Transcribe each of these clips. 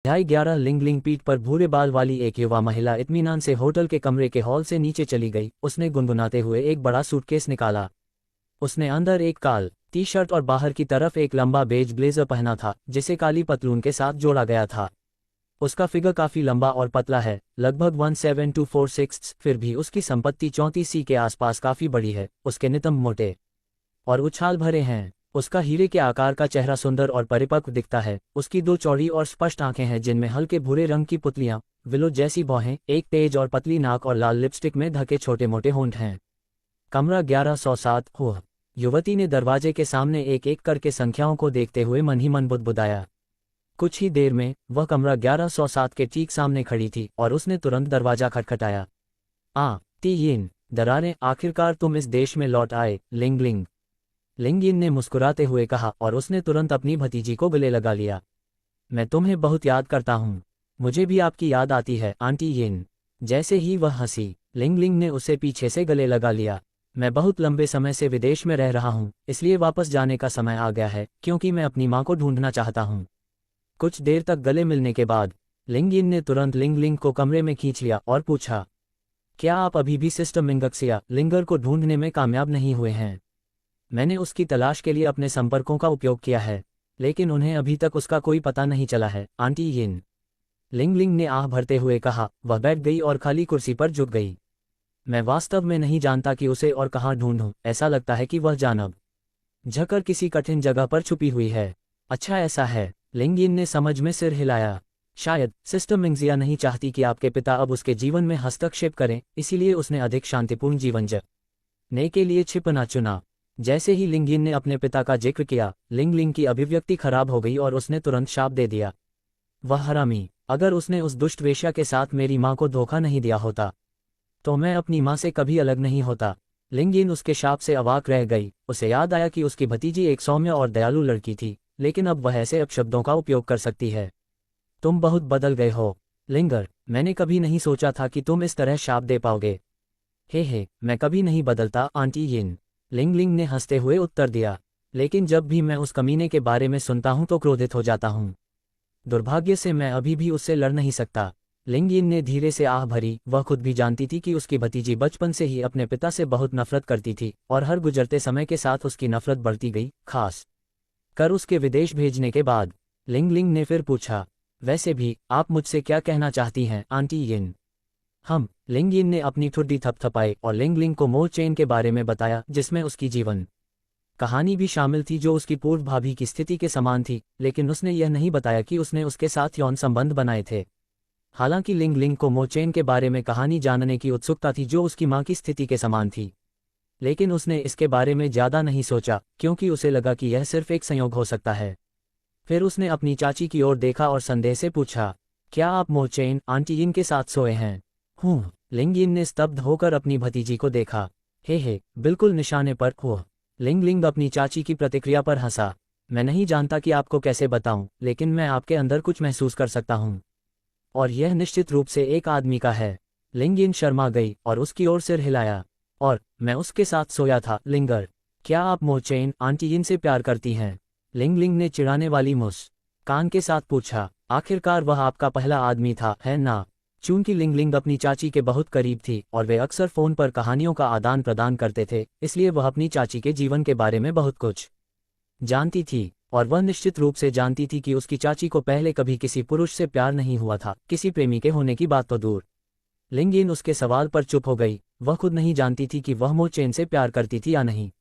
अध्याय 11 लिंग लिंग पीठ पर भूरे बाल वाली एक युवा महिला इत्मीनान से होटल के कमरे के हॉल से नीचे चली गई। उसने गुनगुनाते हुए एक बड़ा सूटकेस निकाला। उसने अंदर एक काल टी शर्ट और बाहर की तरफ एक लंबा बेज ब्लेजर पहना था जिसे काली पतलून के साथ जोड़ा गया था। उसका फिगर काफी लंबा और पतला है, लगभग 17246, फिर भी उसकी संपत्ति 34 के आसपास काफी बड़ी है। उसके नितंब मोटे और उछाल भरे हैं। उसका हीरे के आकार का चेहरा सुंदर और परिपक्व दिखता है। उसकी दो चौड़ी और स्पष्ट आंखें हैं जिनमें हल्के भूरे रंग की पुतलियां, विलो जैसी भौहें, एक तेज और पतली नाक और लाल लिपस्टिक में ढके छोटे मोटे होंठ हैं। कमरा 1107 हो। युवती ने दरवाजे के सामने एक एक करके संख्याओं को देखते हुए मन ही मन बुदबुदाया। कुछ ही देर में वह कमरा 1107 के ठीक सामने खड़ी थी और उसने तुरंत दरवाजा खटखटाया। तीन दरारें, आखिरकार तुम इस देश में लौट आए, लिंग लिंग। लिंग यिन ने मुस्कुराते हुए कहा और उसने तुरंत अपनी भतीजी को गले लगा लिया। मैं तुम्हें बहुत याद करता हूँ। मुझे भी आपकी याद आती है, आंटी यिन। जैसे ही वह हंसी, लिंग लिंग ने उसे पीछे से गले लगा लिया। मैं बहुत लंबे समय से विदेश में रह रहा हूँ, इसलिए वापस जाने का समय आ गया है, क्योंकि मैं अपनी माँ को ढूंढना चाहता हूँ। कुछ देर तक गले मिलने के बाद लिंग यिन ने तुरंत लिंग लिंग को कमरे में खींच लिया और पूछा, क्या आप अभी भी सिस्टर मिंगक्सिया लिंगर को ढूंढने में कामयाब नहीं हुए हैं? मैंने उसकी तलाश के लिए अपने संपर्कों का उपयोग किया है, लेकिन उन्हें अभी तक उसका कोई पता नहीं चला है, आंटी यिन। लिंग लिंग ने आह भरते हुए कहा। वह बैठ गई और खाली कुर्सी पर झुक गई। मैं वास्तव में नहीं जानता कि उसे और कहाँ ढूंढूं। ऐसा लगता है कि वह जानब झकर किसी कठिन जगह पर छुपी हुई है। अच्छा ऐसा है, लिंग यिन ने समझ में सिर हिलाया। शायद सिस्टर मिंगजिया नहीं चाहती कि आपके पिता अब उसके जीवन में हस्तक्षेप करें, इसीलिए उसने अधिक शांतिपूर्ण जीवन जीने के लिए छिपना चुना। जैसे ही लिंग यिन ने अपने पिता का जिक्र किया, लिंग लिंग की अभिव्यक्ति खराब हो गई और उसने तुरंत शाप दे दिया। वह हरामी, अगर उसने उस दुष्ट वेश्या के साथ मेरी माँ को धोखा नहीं दिया होता तो मैं अपनी माँ से कभी अलग नहीं होता। लिंग यिन उसके शाप से अवाक रह गई। उसे याद आया कि उसकी भतीजी एक सौम्य और दयालु लड़की थी, लेकिन अब वह ऐसे अपशब्दों का उपयोग कर सकती है। तुम बहुत बदल गए हो, लिंगर। मैंने कभी नहीं सोचा था कि तुम इस तरह शाप दे पाओगे। हे, मैं कभी नहीं बदलता, आंटी यिन। लिंग लिंग ने हंसते हुए उत्तर दिया। लेकिन जब भी मैं उस कमीने के बारे में सुनता हूं तो क्रोधित हो जाता हूं। दुर्भाग्य से मैं अभी भी उससे लड़ नहीं सकता। लिंग यिन ने धीरे से आह भरी। वह खुद भी जानती थी कि उसकी भतीजी बचपन से ही अपने पिता से बहुत नफरत करती थी और हर गुजरते समय के साथ उसकी नफरत बढ़ती गई, खास कर उसके विदेश भेजने के बाद। लिंग लिंग ने फिर पूछा, वैसे भी आप मुझसे क्या कहना चाहती हैं, आंटी यिन? लिंग यिन ने अपनी ठुड्डी थपथपाई और लिंग लिंग को मो चेन के बारे में बताया, जिसमें उसकी जीवन कहानी भी शामिल थी जो उसकी पूर्व भाभी की स्थिति के समान थी, लेकिन उसने यह नहीं बताया कि उसने उसके साथ यौन संबंध बनाए थे। हालांकि लिंग लिंग को मो चेन के बारे में कहानी जानने की उत्सुकता थी जो उसकी मां की स्थिति के समान थी, लेकिन उसने इसके बारे में ज्यादा नहीं सोचा क्योंकि उसे लगा कि यह सिर्फ एक संयोग हो सकता है। फिर उसने अपनी चाची की ओर देखा और संदेह से पूछा, क्या आप मो चेन आंटी यिन के साथ सोए हैं? लिंग यिन ने स्तब्ध होकर अपनी भतीजी को देखा। हे, बिल्कुल निशाने पर हो। लिंग लिंग अपनी चाची की प्रतिक्रिया पर हंसा। मैं नहीं जानता कि आपको कैसे बताऊं, लेकिन मैं आपके अंदर कुछ महसूस कर सकता हूं, और यह निश्चित रूप से एक आदमी का है। लिंग यिन शर्मा गई और उसकी ओर सिर हिलाया। और मैं उसके साथ सोया था, लिंगर। क्या आप मो चेन आंटी यिन से प्यार करती हैं? लिंग लिंग ने चिढ़ाने वाली मुस्कान के साथ पूछा। आखिरकार वह आपका पहला आदमी था, है ना? चूंकि लिंग लिंग अपनी चाची के बहुत करीब थी और वे अक्सर फोन पर कहानियों का आदान प्रदान करते थे, इसलिए वह अपनी चाची के जीवन के बारे में बहुत कुछ जानती थी। और वह निश्चित रूप से जानती थी कि उसकी चाची को पहले कभी किसी पुरुष से प्यार नहीं हुआ था, किसी प्रेमी के होने की बात तो दूर। लिंग यिन उसके सवाल पर चुप हो गई। वह खुद नहीं जानती थी कि वह मो चेन से प्यार करती थी या नहीं।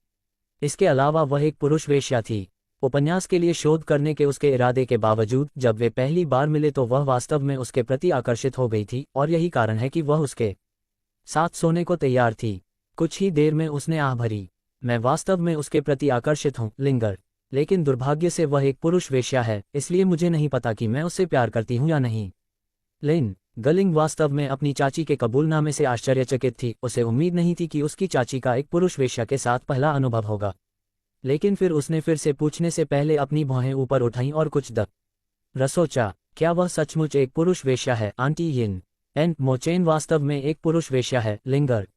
इसके अलावा वह एक पुरुष वेश्या थी। उपन्यास के लिए शोध करने के उसके इरादे के बावजूद जब वे पहली बार मिले तो वह वास्तव में उसके प्रति आकर्षित हो गई थी, और यही कारण है कि वह उसके साथ सोने को तैयार थी। कुछ ही देर में उसने आह भरी। मैं वास्तव में उसके प्रति आकर्षित हूँ, लिंगर, लेकिन दुर्भाग्य से वह एक पुरुष वेश्या है, इसलिए मुझे नहीं पता कि मैं उससे प्यार करती हूँ या नहीं। लिन गलिंग वास्तव में अपनी चाची के कबूलनामे से आश्चर्यचकित थी। उसे उम्मीद नहीं थी कि उसकी चाची का एक पुरुष वेश्या के साथ पहला अनुभव होगा, लेकिन फिर उसने फिर से पूछने से पहले अपनी भौहें ऊपर उठाईं और कुछ देर सोचा, क्या वह सचमुच एक पुरुष वेश्या है, आंटी यिन? मो चेन वास्तव में एक पुरुष वेश्या है, लिंगर।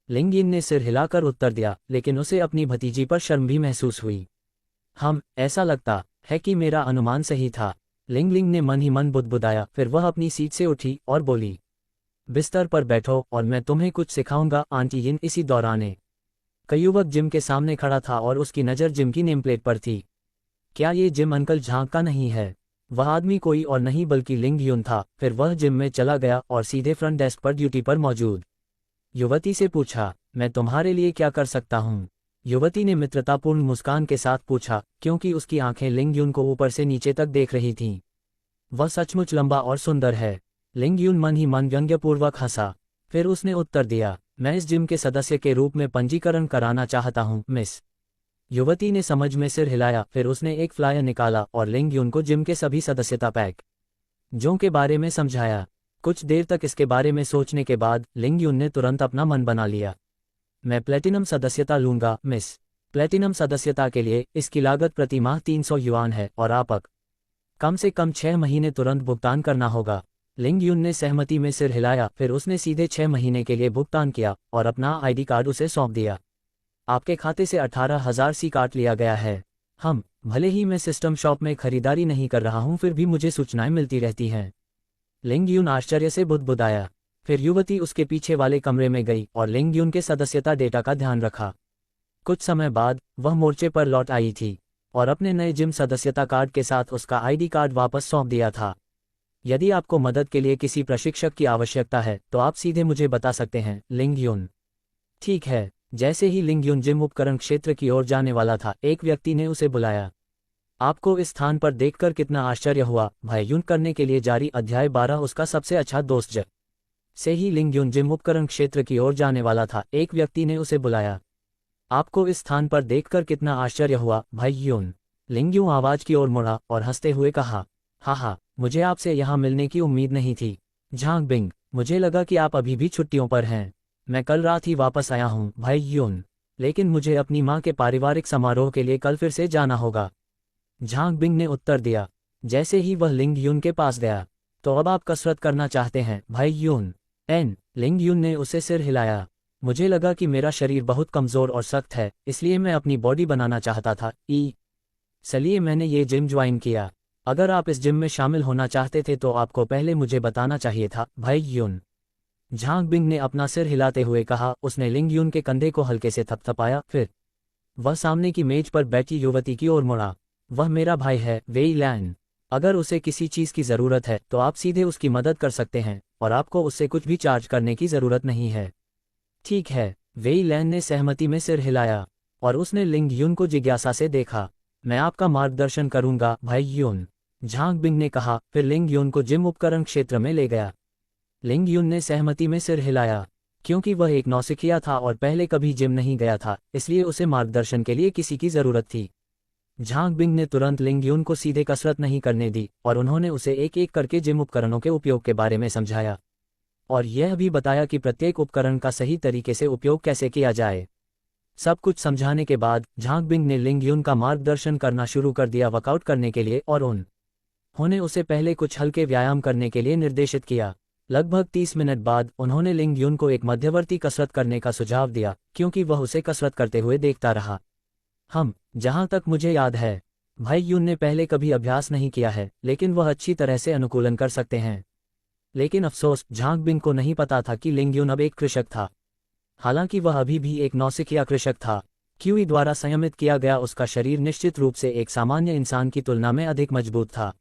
लिंग यिन ने सिर हिलाकर उत्तर दिया, लेकिन उसे अपनी भतीजी पर शर्म भी महसूस हुई। ऐसा लगता है कि मेरा अनुमान सही था। लिंग लिंग ने मन ही मन बुदबुदाया। फिर वह अपनी सीट से उठी और बोली, बिस्तर पर बैठो और मैं तुम्हें कुछ सिखाऊंगा आंटी यिन। इसी दौरान एक युवक जिम के सामने खड़ा था और उसकी नज़र जिम की नेमप्लेट पर थी। क्या ये जिम अंकल झांग का नहीं है? वह आदमी कोई और नहीं बल्कि लिंग यून था। फिर वह जिम में चला गया और सीधे फ्रंट डेस्क पर ड्यूटी पर मौजूद युवती से पूछा, मैं तुम्हारे लिए क्या कर सकता हूँ? युवती ने मित्रतापूर्ण मुस्कान के साथ पूछा, क्योंकि उसकी आंखें लिंग यून को ऊपर से नीचे तक देख रही थीं। वह सचमुच लंबा और सुंदर है। लिंग यून मन ही मन व्यंग्यपूर्वक हंसा। फिर उसने उत्तर दिया, मैं इस जिम के सदस्य के रूप में पंजीकरण कराना चाहता हूँ मिस। युवती ने समझ में सिर हिलाया। फिर उसने एक फ्लायर निकाला और लिंग यून को जिम के सभी सदस्यता पैक जों के बारे में समझाया। कुछ देर तक इसके बारे में सोचने के बाद लिंग यून ने तुरंत अपना मन बना लिया। मैं प्लेटिनम सदस्यता लूंगा मिस। प्लेटिनम सदस्यता के लिए इसकी लागत प्रति माह 300 युआन है और आपक कम से कम 6 महीने तुरंत भुगतान करना होगा। लिंग यून ने सहमति में सिर हिलाया। फिर उसने सीधे 6 महीने के लिए भुगतान किया और अपना आईडी कार्ड उसे सौंप दिया। आपके खाते से 18,000 सी काट लिया गया है। भले ही मैं सिस्टम शॉप में खरीदारी नहीं कर रहा हूं, फिर भी मुझे सूचनाएं मिलती रहती हैं। लिंग यून आश्चर्य से बुदबुदाया। फिर युवती उसके पीछे वाले कमरे में गई और लिंग यून के सदस्यता डेटा का ध्यान रखा। कुछ समय बाद वह मोर्चे पर लौट आई थी और अपने नए जिम सदस्यता कार्ड के साथ उसका आईडी कार्ड वापस सौंप दिया था। यदि आपको मदद के लिए किसी प्रशिक्षक की आवश्यकता है तो आप सीधे मुझे बता सकते हैं, लिंग यून। ठीक है। जैसे ही लिंग यून जिम उपकरण क्षेत्र की ओर जाने वाला था, एक व्यक्ति ने उसे बुलाया। आपको इस स्थान पर देखकर कितना आश्चर्य हुआ? भय यून करने के लिए जारी अध्याय 12 उसका सबसे अच्छा दोस्त। से ही लिंग यून जिम उपकरण क्षेत्र की ओर जाने वाला था, एक व्यक्ति ने उसे बुलाया। आपको इस स्थान पर देखकर कितना आश्चर्य हुआ? भय यून। लिंग यून आवाज की ओर मुड़ा और हंसते हुए कहा, हा, मुझे आपसे यहाँ मिलने की उम्मीद नहीं थी। झांग बिंग, मुझे लगा कि आप अभी भी छुट्टियों पर हैं। मैं कल रात ही वापस आया हूँ भाई यून, लेकिन मुझे अपनी माँ के पारिवारिक समारोह के लिए कल फिर से जाना होगा। झांग बिंग ने उत्तर दिया। जैसे ही वह लिंग यून के पास गया, तो अब आप कसरत करना चाहते हैं भाई यून? लिंग यून ने उसे सिर हिलाया। मुझे लगा कि मेरा शरीर बहुत कमज़ोर और सख्त है, इसलिए मैं अपनी बॉडी बनाना चाहता था। इसलिए मैंने ये जिम ज्वाइन किया। अगर आप इस जिम में शामिल होना चाहते थे तो आपको पहले मुझे बताना चाहिए था भाई यून। झांग बिंग ने अपना सिर हिलाते हुए कहा। उसने लिंग यून के कंधे को हल्के से थपथपाया। फिर वह सामने की मेज पर बैठी युवती की ओर मुड़ा। वह मेरा भाई है, वेई लैन। अगर उसे किसी चीज़ की ज़रूरत है तो आप सीधे उसकी मदद कर सकते हैं और आपको उससे कुछ भी चार्ज करने की ज़रूरत नहीं है। ठीक है। वेई लैन ने सहमति में सिर हिलाया और उसने लिंग यून को जिज्ञासा से देखा। मैं आपका मार्गदर्शन करूंगा भाई यून, झांग बिंग ने कहा। फिर लिंग यून को जिम उपकरण क्षेत्र में ले गया। लिंग यून ने सहमति में सिर हिलाया। क्योंकि वह एक नौसिखिया था और पहले कभी जिम नहीं गया था, इसलिए उसे मार्गदर्शन के लिए किसी की ज़रूरत थी। झांग बिंग ने तुरंत लिंग यून को सीधे कसरत नहीं करने दी और उन्होंने उसे एक एक करके जिम उपकरणों के उपयोग के बारे में समझाया और यह भी बताया कि प्रत्येक उपकरण का सही तरीके से उपयोग कैसे किया जाए। सब कुछ समझाने के बाद झांग बिंग ने लिंग यून का मार्गदर्शन करना शुरू कर दिया वर्कआउट करने के लिए और उन्होंने उसे पहले कुछ हल्के व्यायाम करने के लिए निर्देशित किया। लगभग 30 मिनट बाद उन्होंने लिंग यून को एक मध्यवर्ती कसरत करने का सुझाव दिया, क्योंकि वह उसे कसरत करते हुए देखता रहा। जहां तक मुझे याद है, भाई यून ने पहले कभी अभ्यास नहीं किया है, लेकिन वह अच्छी तरह से अनुकूलन कर सकते हैं। लेकिन अफसोस, झांग बिंग को नहीं पता था कि लिंग यून अब एक कृषक था। हालांकि वह अभी भी एक नौसिखिया कृषक था। क्यूई द्वारा संयमित किया गया उसका शरीर निश्चित रूप से एक सामान्य इंसान की तुलना में अधिक मजबूत था।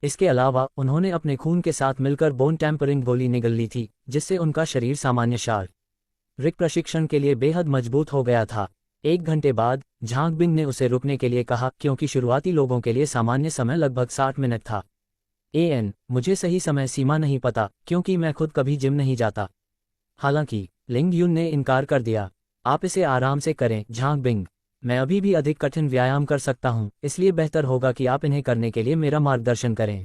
इसके अलावा उन्होंने अपने खून के साथ मिलकर बोन टेम्परिंग गोली निगल ली थी, जिससे उनका शरीर सामान्य शारीरिक प्रशिक्षण के लिए बेहद मजबूत हो गया था। 1 घंटे बाद झांग बिंग ने उसे रुकने के लिए कहा, क्योंकि शुरुआती लोगों के लिए सामान्य समय लगभग 60 मिनट था। मुझे सही समय सीमा नहीं पता, क्योंकि मैं खुद कभी जिम नहीं जाता। हालांकि लिंग यून ने इनकार कर दिया। आप इसे आराम से करें झांग बिंग, मैं अभी भी अधिक कठिन व्यायाम कर सकता हूं, इसलिए बेहतर होगा कि आप इन्हें करने के लिए मेरा मार्गदर्शन करें।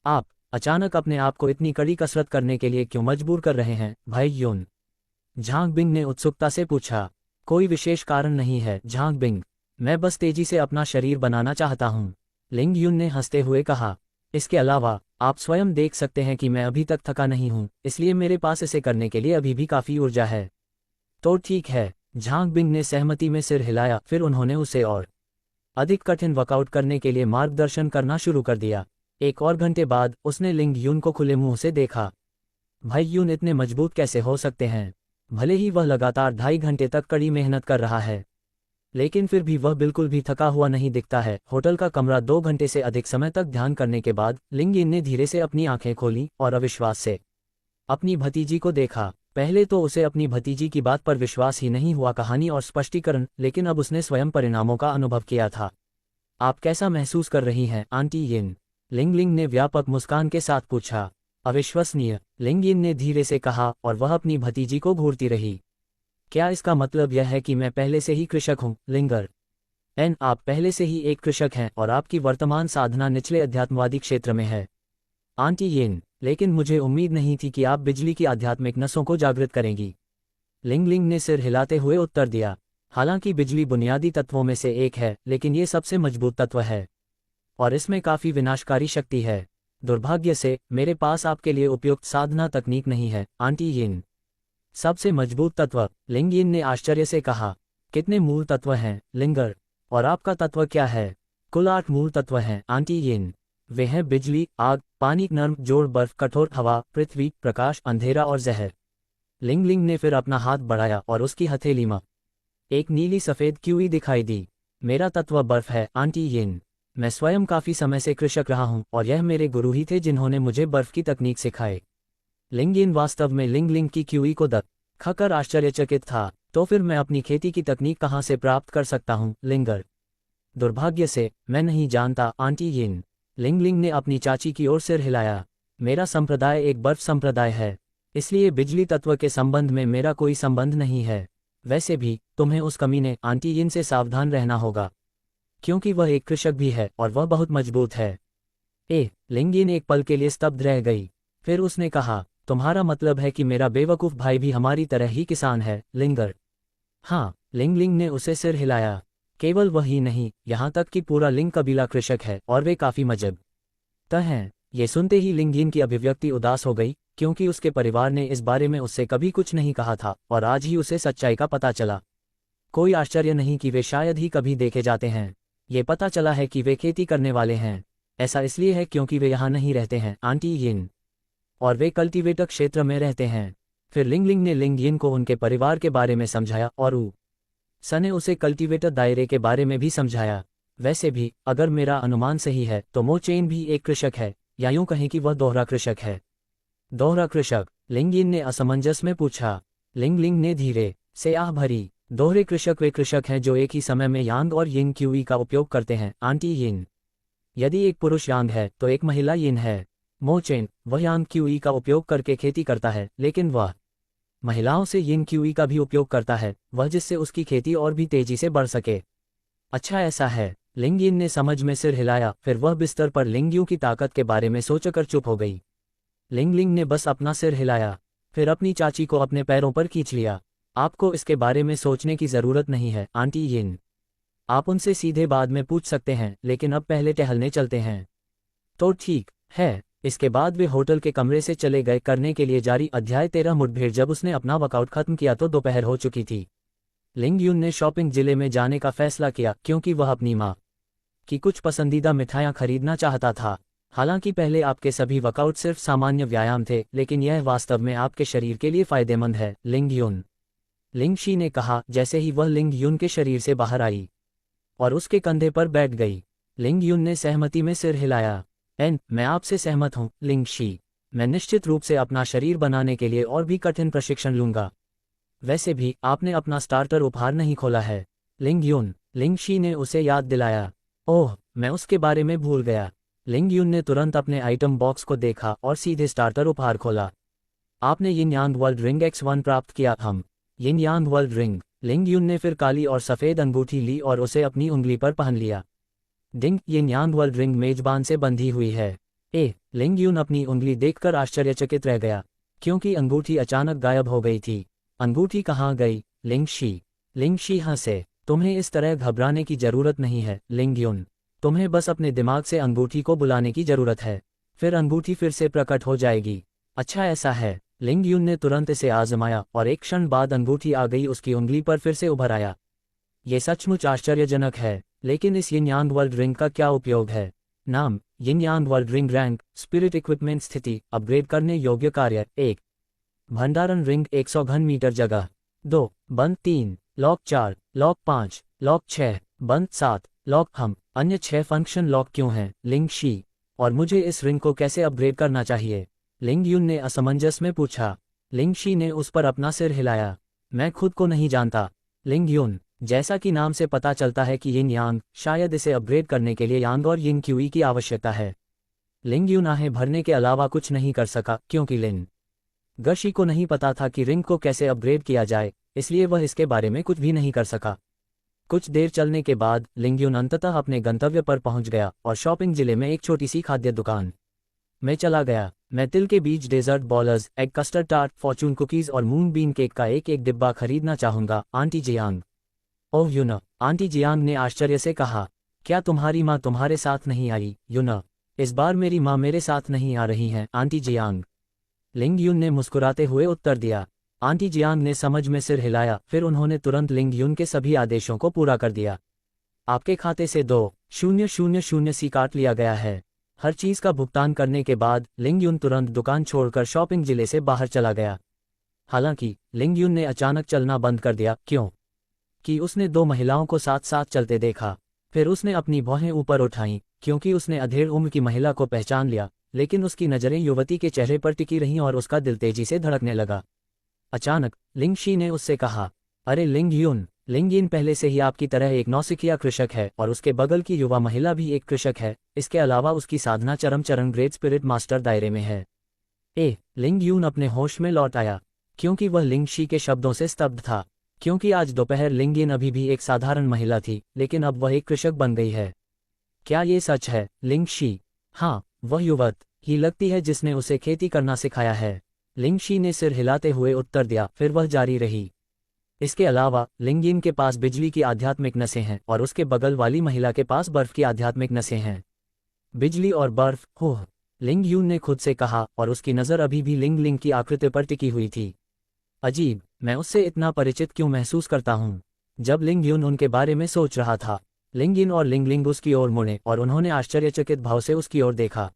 आप अचानक अपने आप को इतनी कड़ी कसरत करने के लिए क्यों मजबूर कर रहे हैं भाई यून? झांग बिंग ने उत्सुकता से पूछा। कोई विशेष कारण नहीं है झांग बिंग, मैं बस तेजी से अपना शरीर बनाना चाहता हूं, लिंग यून ने हंसते हुए कहा। इसके अलावा आप स्वयं देख सकते हैं कि मैं अभी तक थका नहीं हूं, इसलिए मेरे पास इसे करने के लिए अभी भी काफ़ी ऊर्जा है। तो ठीक है, झांग बिंग ने सहमति में सिर हिलाया। फिर उन्होंने उसे और अधिक कठिन वर्कआउट करने के लिए मार्गदर्शन करना शुरू कर दिया। एक और घंटे बाद उसने लिंग यून को खुले मुंह से देखा। भाई यून इतने मजबूत कैसे हो सकते हैं? भले ही वह लगातार 2.5 घंटे तक कड़ी मेहनत कर रहा है, लेकिन फिर भी वह बिल्कुल भी थका हुआ नहीं दिखता है। होटल का कमरा 2 घंटे से अधिक समय तक ध्यान करने के बाद लिंग यिन ने धीरे से अपनी आंखें खोलीं और अविश्वास से अपनी भतीजी को देखा। पहले तो उसे अपनी भतीजी की बात पर विश्वास ही नहीं हुआ, कहानी और स्पष्टीकरण, लेकिन अब उसने स्वयं परिणामों का अनुभव किया था। आप कैसा महसूस कर रही हैं, आंटी यिन? लिंग लिंग ने व्यापक मुस्कान के साथ पूछा। अविश्वसनीय, लिंग यिन ने धीरे से कहा और वह अपनी भतीजी को घूरती रही। क्या इसका मतलब यह है कि मैं पहले से ही कृषक हूँ, लिंगर? आप पहले से ही एक कृषक हैं और आपकी वर्तमान साधना निचले अध्यात्मवादी क्षेत्र में है, आंटी यिन। लेकिन मुझे उम्मीद नहीं थी कि आप बिजली की आध्यात्मिक नसों को जागृत करेंगी। लिंग लिंग ने सिर हिलाते हुए उत्तर दिया। हालांकि बिजली बुनियादी तत्वों में से एक है, लेकिन ये सबसे मजबूत तत्व है और इसमें काफ़ी विनाशकारी शक्ति है। दुर्भाग्य से मेरे पास आपके लिए उपयुक्त साधना तकनीक नहीं है, आंटी यिन। सबसे मजबूत तत्व? लिंग यिन ने आश्चर्य से कहा। कितने मूल तत्व हैं, लिंगर? और आपका तत्व क्या है? कुल 8 मूल तत्व हैं, आंटी यिन। वे हैं बिजली, आग, पानी, नर्म जोड़, बर्फ, कठोर हवा, पृथ्वी, प्रकाश, अंधेरा और जहर। लिंग लिंग ने फिर अपना हाथ बढ़ाया और उसकी हथेली में एक नीली सफ़ेद क्यूई दिखाई दी। मेरा तत्व बर्फ है, आंटी यिन। मैं स्वयं काफ़ी समय से कृषक रहा हूँ और यह मेरे गुरु ही थे जिन्होंने मुझे बर्फ की तकनीक सिखाई। लिंग यिन वास्तव में लिंग लिंग की क्यूई को खाकर आश्चर्यचकित था। तो फिर मैं अपनी खेती की तकनीक कहाँ से प्राप्त कर सकता हूँ, लिंगर? दुर्भाग्य से मैं नहीं जानता, आंटी यिन। लिंग लिंग ने अपनी चाची की ओर सिर हिलाया। मेरा संप्रदाय एक बर्फ संप्रदाय है, इसलिए बिजली तत्व के संबंध में मेरा कोई संबंध नहीं है। वैसे भी तुम्हें उस कमीने आंटी यिन से सावधान रहना होगा, क्योंकि वह एक कृषक भी है और वह बहुत मजबूत है। लिंग यिन एक पल के लिए स्तब्ध रह गई। फिर उसने कहा, तुम्हारा मतलब है कि मेरा बेवकूफ़ भाई भी हमारी तरह ही किसान है, लिंगर? हाँ, लिंग लिंग ने उसे सिर हिलाया। केवल वही नहीं, यहाँ तक कि पूरा लिंग कबीला कृषक है और वे काफ़ी मजबूत हैं। ये सुनते ही लिंग यिन की अभिव्यक्ति उदास हो गई, क्योंकि उसके परिवार ने इस बारे में उससे कभी कुछ नहीं कहा था और आज ही उसे सच्चाई का पता चला। कोई आश्चर्य नहीं कि वे शायद ही कभी देखे जाते हैं। ये पता चला है कि वे खेती करने वाले हैं। ऐसा इसलिए है क्योंकि वे यहाँ नहीं रहते हैं, आंटी यिन, और वे कल्टीवेटर क्षेत्र में रहते हैं। फिर लिंग लिंग ने लिंग यिन को उनके परिवार के बारे में समझाया और सने उसे कल्टीवेटर दायरे के बारे में भी समझाया। वैसे भी अगर मेरा अनुमान सही है तो मो चेन भी एक कृषक है, या यूं कहें कि वह दोहरा कृषक है। दोहरा कृषक? लिंग यिन ने असमंजस में पूछा। लिंग लिंग ने धीरे से आह भरी। दोहरे कृषक वे कृषक हैं जो एक ही समय में यांग और यिंग क्यूई का उपयोग करते हैं, आंटी यिन। यदि एक पुरुष यांग है तो एक महिला यिन है। मो चेन, वह यांग क्यूई का उपयोग करके खेती करता है, लेकिन वह महिलाओं से यिंग क्यूई का भी उपयोग करता है, वह जिससे उसकी खेती और भी तेजी से बढ़ सके। अच्छा ऐसा है, लिंग यिन ने समझ में सिर हिलाया। फिर वह बिस्तर पर लिंग यू की ताकत के बारे में सोचकर चुप हो गई। लिंग लिंग ने बस अपना सिर हिलाया, फिर अपनी चाची को अपने पैरों पर खींच लिया। आपको इसके बारे में सोचने की ज़रूरत नहीं है, आंटी यिन। आप उनसे सीधे बाद में पूछ सकते हैं, लेकिन अब पहले टहलने चलते हैं। तो ठीक है। इसके बाद वे होटल के कमरे से चले गए। करने के लिए जारी अध्याय 13 मुठभेड़। जब उसने अपना वर्कआउट खत्म किया तो दोपहर हो चुकी थी। लिंग यून ने शॉपिंग जिले में जाने का फैसला किया, क्योंकि वह अपनी माँ की कुछ पसंदीदा मिठाइयाँ खरीदना चाहता था। हालांकि पहले आपके सभी वर्कआउट सिर्फ सामान्य व्यायाम थे, लेकिन यह वास्तव में आपके शरीर के लिए फ़ायदेमंद है, लिंग यून। लिंग शी ने कहा, जैसे ही वह लिंग यून के शरीर से बाहर आई और उसके कंधे पर बैठ गई। लिंग यून ने सहमति में सिर हिलाया। मैं आपसे सहमत हूँ, लिंग शी। मैं निश्चित रूप से अपना शरीर बनाने के लिए और भी कठिन प्रशिक्षण लूंगा। वैसे भी आपने अपना स्टार्टर उपहार नहीं खोला है, लिंग यून। लिंग शी ने उसे याद दिलाया। ओह, मैं उसके बारे में भूल गया। लिंग यून ने तुरंत अपने आइटम बॉक्स को देखा और सीधे स्टार्टर उपहार खोला। आपने यिन यांग वर्ल्ड रिंग X1 प्राप्त किया। हम यिन यांग वर्ल्ड रिंग। लिंग यून ने फिर काली और सफ़ेद अंगूठी ली और उसे अपनी उंगली पर पहन लिया। डिंग, यिन यांग वर्ल्ड रिंग मेजबान से बंधी हुई है। लिंग यून अपनी उंगली देखकर आश्चर्यचकित रह गया, क्योंकि अंगूठी अचानक गायब हो गई थी। अंगूठी कहाँ गई, लिंग शी? लिंग शी हंसे। तुम्हें इस तरह घबराने की जरूरत नहीं है, लिंग यून। तुम्हें बस अपने दिमाग से अंगूठी को बुलाने की जरूरत है, फिर अंगूठी फिर से प्रकट हो जाएगी। अच्छा ऐसा है। लिंग यून ने तुरंत इसे आजमाया और एक क्षण बाद अंगूठी आ गई उसकी उंगली पर फिर से उभर आया। ये सचमुच आश्चर्यजनक है, लेकिन इस यिन यांग वर्ल्ड रिंग का क्या उपयोग है? नाम Yin Yang world ring rank spirit equipment स्थिति अपग्रेड करने योग्य कार्य 1 भंडारण रिंग 100 घन मीटर जगह 2 बंद 3 लॉक 4 लॉक 5 लॉक 6 बंद 7 लॉक हम अन्य 6 फंक्शन लॉक क्यों हैं लिंग शी और मुझे इस रिंग को कैसे अपग्रेड करना चाहिए लिंग यून ने असमंजस में पूछा। लिंग शी ने उस पर अपना सिर हिलाया। मैं खुद को नहीं जानता लिंग यून, जैसा कि नाम से पता चलता है कि यिन यांग, शायद इसे अपग्रेड करने के लिए यांग और यिन क्यूई की आवश्यकता है। लिंग यून आहें भरने के अलावा कुछ नहीं कर सका क्योंकि लिन गशी को नहीं पता था कि रिंग को कैसे अपग्रेड किया जाए, इसलिए वह इसके बारे में कुछ भी नहीं कर सका। कुछ देर चलने के बाद लिंग यून अंततः अपने गंतव्य पर पहुंच गया और शॉपिंग जिले में एक छोटी सी खाद्य दुकान में चला गया। मैं तिल के बीज, dessert bowlers, egg custard tart, fortune cookies और मून बीन केक का एक एक डिब्बा खरीदना चाहूंगा आंटी जियांग। ओह यून, आंटी जियांग ने आश्चर्य से कहा, क्या तुम्हारी माँ तुम्हारे साथ नहीं आई यून? इस बार मेरी माँ मेरे साथ नहीं आ रही हैं आंटी जियांग। लिंग यून ने मुस्कुराते हुए उत्तर दिया। आंटी जियांग ने समझ में सिर हिलाया, फिर उन्होंने तुरंत लिंग यून के सभी आदेशों को पूरा कर दिया। आपके खाते से 2,000 सी काट लिया गया है। हर चीज का भुगतान करने के बाद लिंग यून तुरंत दुकान छोड़कर शॉपिंग जिले से बाहर चला गया। हालांकि लिंग यून ने अचानक चलना बंद कर दिया क्यों कि उसने 2 महिलाओं को साथ साथ चलते देखा। फिर उसने अपनी भौहें ऊपर उठाईं क्योंकि उसने अधेड़ उम्र की महिला को पहचान लिया, लेकिन उसकी नजरें युवती के चेहरे पर टिकी रहीं और उसका दिल तेजी से धड़कने लगा। अचानक लिंग शी ने उससे कहा, अरे लिंग यून, लिंग यिन पहले से ही आपकी तरह एक नौसिखिया कृषक है और उसके बगल की युवा महिला भी एक कृषक है। इसके अलावा उसकी साधना चरण ग्रेट स्पिरिट मास्टर दायरे में है। लिंग यून अपने होश में लौट आया क्योंकि वह लिंग शी के शब्दों से स्तब्ध था, क्योंकि आज दोपहर लिंग यिन अभी भी एक साधारण महिला थी, लेकिन अब वह एक कृषक बन गई है। क्या ये सच है लिंग शी? हाँ, वह युवक ही लगती है जिसने उसे खेती करना सिखाया है। लिंग शी ने सिर हिलाते हुए उत्तर दिया, फिर वह जारी रही। इसके अलावा लिंग यिन के पास बिजली की आध्यात्मिक नसें हैं और उसके बगल वाली महिला के पास बर्फ की आध्यात्मिक नसें हैं। बिजली और बर्फ, होह, लिंग यून ने खुद से कहा और उसकी नज़र अभी भी लिंग लिंग की आकृति पर टिकी हुई थी। अजीब, मैं उससे इतना परिचित क्यों महसूस करता हूँ? जब लिंग यून उनके बारे में सोच रहा था, लिंग यिन और लिंग लिंग उसकी ओर मुड़े और उन्होंने आश्चर्यचकित भाव से उसकी ओर देखा।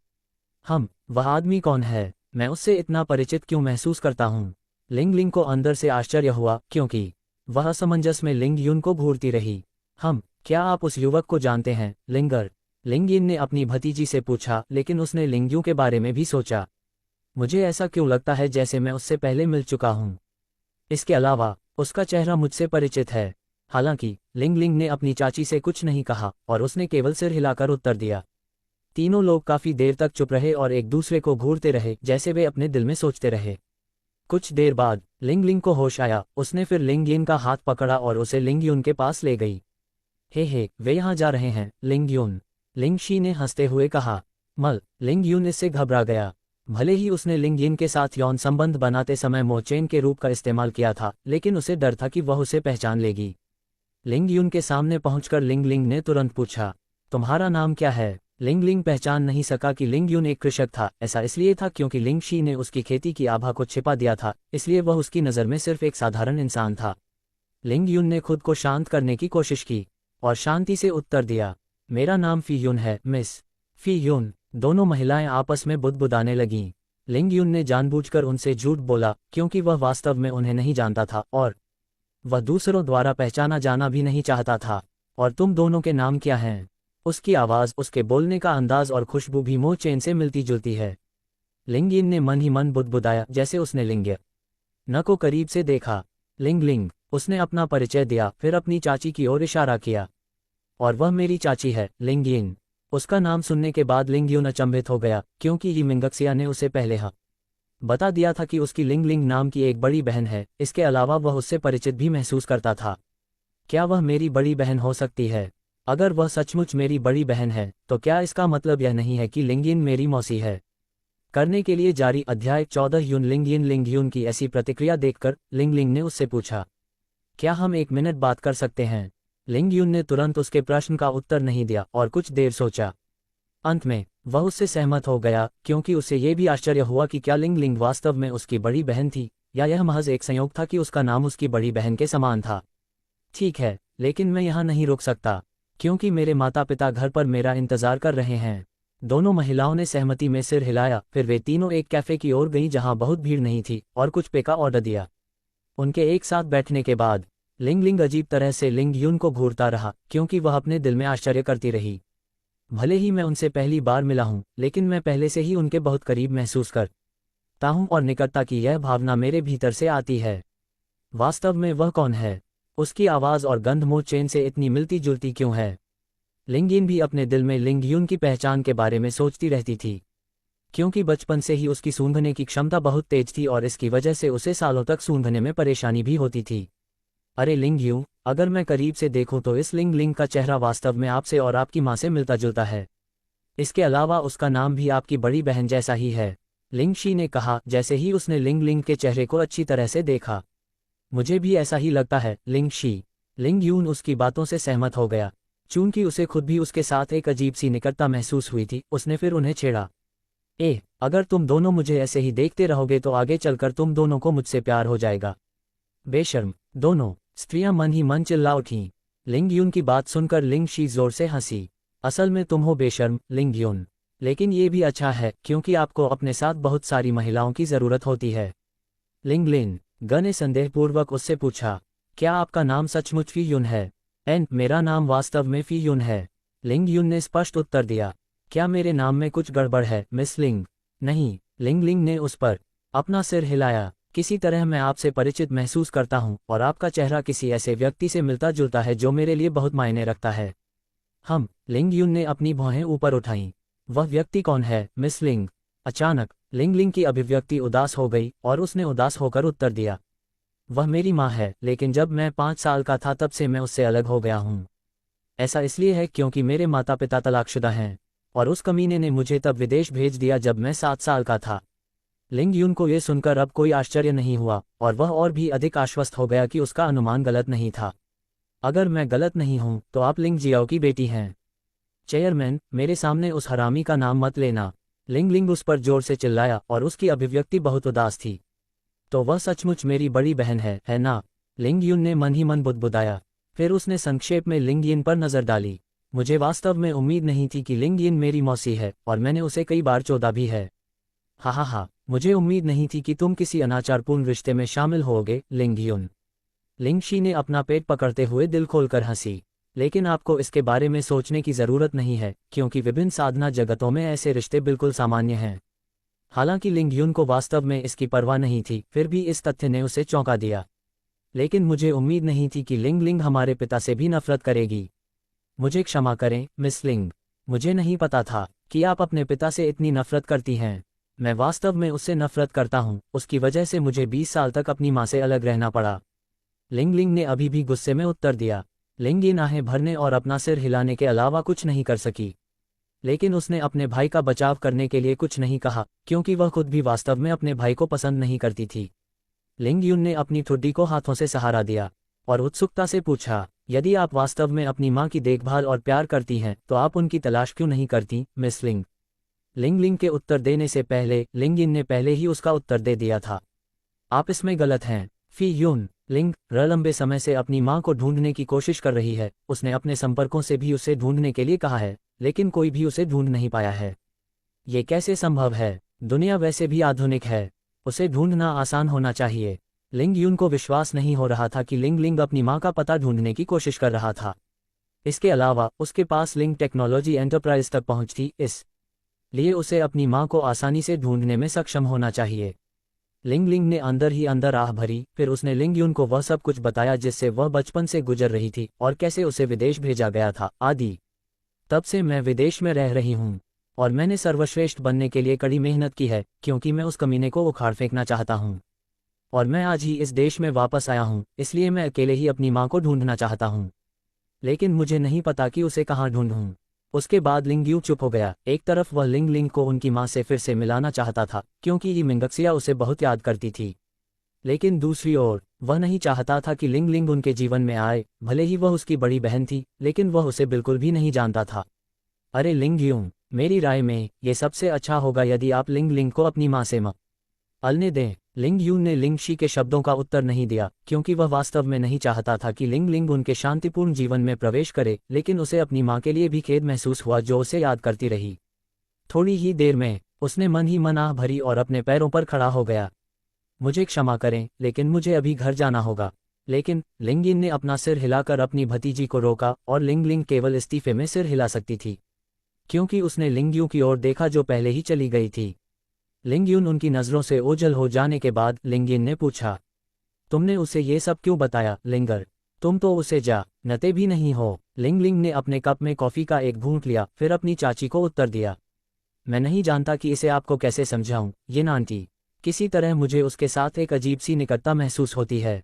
वह आदमी कौन है? मैं उससे इतना परिचित क्यों महसूस करता हूँ? लिंग लिंग को अंदर से आश्चर्य हुआ क्योंकि वह असमंजस में लिंग यून को घूरती रही। क्या आप उस युवक को जानते हैं लिंगर? लिंग यिन ने अपनी भतीजी से पूछा, लेकिन उसने लिंग यू के बारे में भी सोचा। मुझे ऐसा क्यों लगता है जैसे मैं उससे पहले मिल चुका हूँ। इसके अलावा उसका चेहरा मुझसे परिचित है। हालांकि लिंग लिंग ने अपनी चाची से कुछ नहीं कहा और उसने केवल सिर हिलाकर उत्तर दिया। तीनों लोग काफी देर तक चुप रहे और एक दूसरे को घूरते रहे, जैसे वे अपने दिल में सोचते रहे। कुछ देर बाद लिंग लिंग को होश आया। उसने फिर लिंग यिन का हाथ पकड़ा और उसे लिंग यून के पास ले गई। वे यहाँ जा रहे हैं लिंग यून, लिंग शी ने हंसते हुए कहा। लिंग यून इससे घबरा गया। भले ही उसने लिंग यिन के साथ यौन संबंध बनाते समय मोचेन के रूप का इस्तेमाल किया था, लेकिन उसे डर था कि वह उसे पहचान लेगी। लिंग यून के सामने पहुंचकर लिंग लिंग ने तुरंत पूछा, तुम्हारा नाम क्या है? लिंग लिंग पहचान नहीं सका कि लिंग यून एक कृषक था। ऐसा इसलिए था क्योंकि लिंग शी ने उसकी खेती की आभा को छिपा दिया था, इसलिए वह उसकी नज़र में सिर्फ एक साधारण इंसान था। लिंग यून ने खुद को शांत करने की कोशिश की और शांति से उत्तर दिया, मेरा नाम फी यून है मिस फी यून। दोनों महिलाएं आपस में बुदबुदाने लगीं। लिंग यून ने जानबूझकर उनसे झूठ बोला क्योंकि वह वास्तव में उन्हें नहीं जानता था और वह दूसरों द्वारा पहचाना जाना भी नहीं चाहता था। और तुम दोनों के नाम क्या हैं? उसकी आवाज़, उसके बोलने का अंदाज और खुशबू भी मो चेन से मिलती जुलती है। लिंग यिन ने मन ही मन बुदबुदाया, जैसे उसने लिंग न को करीब से देखा। लिंग लिंग, उसने अपना परिचय दिया, फिर अपनी चाची की ओर इशारा किया। और वह मेरी चाची है लिंग यिन। उसका नाम सुनने के बाद लिंग यून अचंभित हो गया क्योंकि यी मिंगक्सिया ने उसे पहले बता दिया था कि उसकी लिंग लिंग नाम की एक बड़ी बहन है। इसके अलावा वह उससे परिचित भी महसूस करता था। क्या वह मेरी बड़ी बहन हो सकती है? अगर वह सचमुच मेरी बड़ी बहन है तो क्या इसका मतलब यह नहीं है कि लिंग यिन मेरी मौसी है? करने के लिए जारी अध्याय 14 यून लिंग यून की ऐसी प्रतिक्रिया देखकर लिंग लिंग ने उससे पूछा, क्या हम 1 मिनट बात कर सकते हैं? लिंग यून ने तुरंत उसके प्रश्न का उत्तर नहीं दिया और कुछ देर सोचा। अंत में वह उससे सहमत हो गया क्योंकि उसे ये भी आश्चर्य हुआ कि क्या लिंग लिंग वास्तव में उसकी बड़ी बहन थी या यह महज एक संयोग था कि उसका नाम उसकी बड़ी बहन के समान था। ठीक है, लेकिन मैं यहाँ नहीं रुक सकता क्योंकि मेरे माता पिता घर पर मेरा इंतजार कर रहे हैं। दोनों महिलाओं ने सहमति में सिर हिलाया। फिर वे तीनों एक कैफे की ओर गईं जहां बहुत भीड़ नहीं थी और कुछ पे का ऑर्डर दिया। उनके एक साथ बैठने के बाद लिंग लिंग अजीब तरह से लिंग यून को घूरता रहा, क्योंकि वह अपने दिल में आश्चर्य करती रही। भले ही मैं उनसे पहली बार मिला हूं, लेकिन मैं पहले से ही उनके बहुत करीब महसूस करता हूं और निकटता की यह भावना मेरे भीतर से आती है। वास्तव में वह कौन है? उसकी आवाज़ और गंध मो चेन से इतनी मिलती जुलती क्यों है? लिंग यिन भी अपने दिल में लिंग यून की पहचान के बारे में सोचती रहती थी, क्योंकि बचपन से ही उसकी सूंघने की क्षमता बहुत तेज थी और इसकी वजह से उसे सालों तक सूंघने में परेशानी भी होती थी। अरे लिंग यून, अगर मैं करीब से देखूं तो इस लिंग लिंग का चेहरा वास्तव में आपसे और आपकी माँ से मिलता जुलता है। इसके अलावा उसका नाम भी आपकी बड़ी बहन जैसा ही है, लिंग शी ने कहा जैसे ही उसने लिंग लिंग के चेहरे को अच्छी तरह से देखा। मुझे भी ऐसा ही लगता है, लिंग शी। लिंग यून उसकी बातों से सहमत हो गया। चूंकि उसे खुद भी उसके साथ एक अजीब सी निकटता महसूस हुई थी, उसने फिर उन्हें छेड़ा। अगर तुम दोनों मुझे ऐसे ही देखते रहोगे तो आगे चलकर तुम दोनों को मुझसे प्यार हो जाएगा। बेशर्म, दोनों स्त्रियां मन ही मन चिल्ला उठीं। लिंग यून की बात सुनकर लिंग शी जोर से हंसी। असल में तुम हो बेशर्म, लिंग यून। लेकिन ये भी अच्छा है, क्योंकि आपको अपने साथ बहुत सारी महिलाओं की जरूरत होती है। लिंग लिंग ने संदेहपूर्वक उससे पूछा, क्या आपका नाम सचमुच फी यून है? मेरा नाम वास्तव में फी यून है, लिंग यून ने स्पष्ट उत्तर दिया। क्या मेरे नाम में कुछ गड़बड़ है, मिस लिंग? नहीं, लिंग लिंग ने उस पर अपना सिर हिलाया। किसी तरह मैं आपसे परिचित महसूस करता हूं और आपका चेहरा किसी ऐसे व्यक्ति से मिलता जुलता है जो मेरे लिए बहुत मायने रखता है। लिंग यून ने अपनी भौहें ऊपर उठाईं। वह व्यक्ति कौन है, मिस लिंग? अचानक लिंग लिंग की अभिव्यक्ति उदास हो गई और उसने उदास होकर उत्तर दिया, वह मेरी माँ है, लेकिन जब मैं 5 साल का था तब से मैं उससे अलग हो गया हूँ। ऐसा इसलिए है क्योंकि मेरे माता पिता तलाकशुदा हैं और उस कमीने ने मुझे तब विदेश भेज दिया जब मैं 7 साल का था। लिंग यून को यह सुनकर अब कोई आश्चर्य नहीं हुआ और वह और भी अधिक आश्वस्त हो गया कि उसका अनुमान गलत नहीं था। अगर मैं गलत नहीं हूं तो आप लिंग जियाओ की बेटी हैं। चेयरमैन, मेरे सामने उस हरामी का नाम मत लेना, लिंग लिंग उस पर जोर से चिल्लाया और उसकी अभिव्यक्ति बहुत उदास थी। तो वह सचमुच मेरी बड़ी बहन है ना? लिंग यून ने मन ही मन बुदबुदाया। फिर उसने संक्षेप में लिंग यिन पर नजर डाली। मुझे वास्तव में उम्मीद नहीं थी कि लिंग यिन मेरी मौसी है और मैंने उसे कई बार चौदा भी है। हा, मुझे उम्मीद नहीं थी कि तुम किसी अनाचारपूर्ण रिश्ते में शामिल होगे, लिंग यून। लिंग शी ने अपना पेट पकड़ते हुए दिल खोलकर हंसी। लेकिन आपको इसके बारे में सोचने की जरूरत नहीं है, क्योंकि विभिन्न साधना जगतों में ऐसे रिश्ते बिल्कुल सामान्य हैं। हालांकि लिंग यून को वास्तव में इसकी परवाह नहीं थी, फिर भी इस तथ्य ने उसे चौंका दिया। लेकिन मुझे उम्मीद नहीं थी कि लिंग लिंग हमारे पिता से भी नफरत करेगी। मुझे क्षमा करें, मिस लिंग। मुझे नहीं पता था कि आप अपने पिता से इतनी नफरत करती हैं। मैं वास्तव में उससे नफरत करता हूं, उसकी वजह से मुझे 20 साल तक अपनी माँ से अलग रहना पड़ा। लिंग लिंग ने अभी भी गुस्से में उत्तर दिया। लिंग यिन आहें भरने और अपना सिर हिलाने के अलावा कुछ नहीं कर सकी। लेकिन उसने अपने भाई का बचाव करने के लिए कुछ नहीं कहा, क्योंकि वह खुद भी वास्तव में अपने भाई को पसंद नहीं करती थी। लिंग यून ने अपनी ठुड्डी को हाथों से सहारा दिया और उत्सुकता से पूछा, यदि आप वास्तव में अपनी माँ की देखभाल और प्यार करती हैं तो आप उनकी तलाश क्यों नहीं करती, मिस लिंग? लिंग लिंग के उत्तर देने से पहले लिंग यिन ने पहले ही उसका उत्तर दे दिया था। आप इसमें गलत हैं, फी यून। लिंग लंबे समय से अपनी माँ को ढूंढने की कोशिश कर रही है। उसने अपने संपर्कों से भी उसे ढूंढने के लिए कहा है, लेकिन कोई भी उसे ढूंढ नहीं पाया है। ये कैसे संभव है? दुनिया वैसे भी आधुनिक है, उसे ढूंढना आसान होना चाहिए। लिंग यून को विश्वास नहीं हो रहा था कि लिंग लिंग अपनी माँ का पता ढूंढने की कोशिश कर रहा था। इसके अलावा उसके पास लिंग टेक्नोलॉजी एंटरप्राइज तक पहुंच थी, इसलिए उसे अपनी माँ को आसानी से ढूंढने में सक्षम होना चाहिए। लिंग लिंग ने अंदर ही अंदर आह भरी। फिर उसने लिंग यून को वह सब कुछ बताया जिससे वह बचपन से गुजर रही थी और कैसे उसे विदेश भेजा गया था आदि। तब से मैं विदेश में रह रही हूँ और मैंने सर्वश्रेष्ठ बनने के लिए कड़ी मेहनत की है, क्योंकि मैं उस कमीने को उखाड़ फेंकना चाहता हूँ। और मैं आज ही इस देश में वापस आया हूँ, इसलिए मैं अकेले ही अपनी माँ को ढूंढना चाहता हूँ। लेकिन मुझे नहीं पता कि उसे कहाँ ढूंढूं। उसके बाद लिंग यू चुप हो गया। एक तरफ वह लिंग लिंग को उनकी माँ से फिर से मिलाना चाहता था, क्योंकि ये मिंगक्सिया उसे बहुत याद करती थी। लेकिन दूसरी ओर वह नहीं चाहता था कि लिंग लिंग उनके जीवन में आए। भले ही वह उसकी बड़ी बहन थी, लेकिन वह उसे बिल्कुल भी नहीं जानता था। अरे लिंग यू, मेरी राय में ये सबसे अच्छा होगा यदि आप लिंग लिंग को अपनी माँ से मिलने दें। लिंग यून ने लिंग शी के शब्दों का उत्तर नहीं दिया, क्योंकि वह वास्तव में नहीं चाहता था कि लिंग लिंग उनके शांतिपूर्ण जीवन में प्रवेश करे। लेकिन उसे अपनी माँ के लिए भी खेद महसूस हुआ जो उसे याद करती रही। थोड़ी ही देर में उसने मन ही मन आह भरी और अपने पैरों पर खड़ा हो गया। मुझे क्षमा करें, लेकिन मुझे अभी घर जाना होगा। लेकिन लिंगिन ने अपना सिर हिलाकर अपनी भतीजी को रोका और लिंग केवल इस्तीफे में सिर हिला सकती थी, क्योंकि उसने लिंगयू की ओर देखा जो पहले ही चली गई थी। लिंगयून उनकी नज़रों से ओझल हो जाने के बाद लिंगिन ने पूछा, तुमने उसे ये सब क्यों बताया लिंगर? तुम तो उसे जानते भी नहीं हो। लिंग ने अपने कप में कॉफ़ी का एक घूंट लिया, फिर अपनी चाची को उत्तर दिया, मैं नहीं जानता कि इसे आपको कैसे समझाऊं, ये आंटी। किसी तरह मुझे उसके साथ एक अजीब सी निकटता महसूस होती है।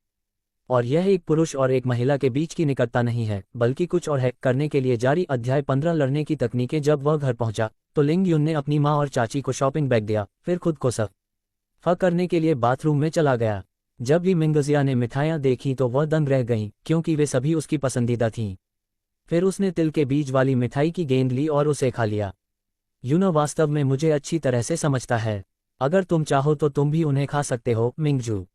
और यह एक पुरुष और एक महिला के बीच की निकटता नहीं है, बल्कि कुछ और है। करने के लिए जारी अध्याय 15 लड़ने की तकनीकें। जब वह घर पहुंचा तो लिंग युन ने अपनी माँ और चाची को शॉपिंग बैग दिया, फिर खुद को सफा करने के लिए बाथरूम में चला गया। जब भी मिंगजिया ने मिठाइयाँ देखी तो वह दंग रह गईं, क्योंकि वे सभी उसकी पसंदीदा थीं। फिर उसने तिल के बीज वाली मिठाई की गेंद ली और उसे खा लिया। यूनो वास्तव में मुझे अच्छी तरह से समझता है। अगर तुम चाहो तो तुम भी उन्हें खा सकते हो मिंगजू।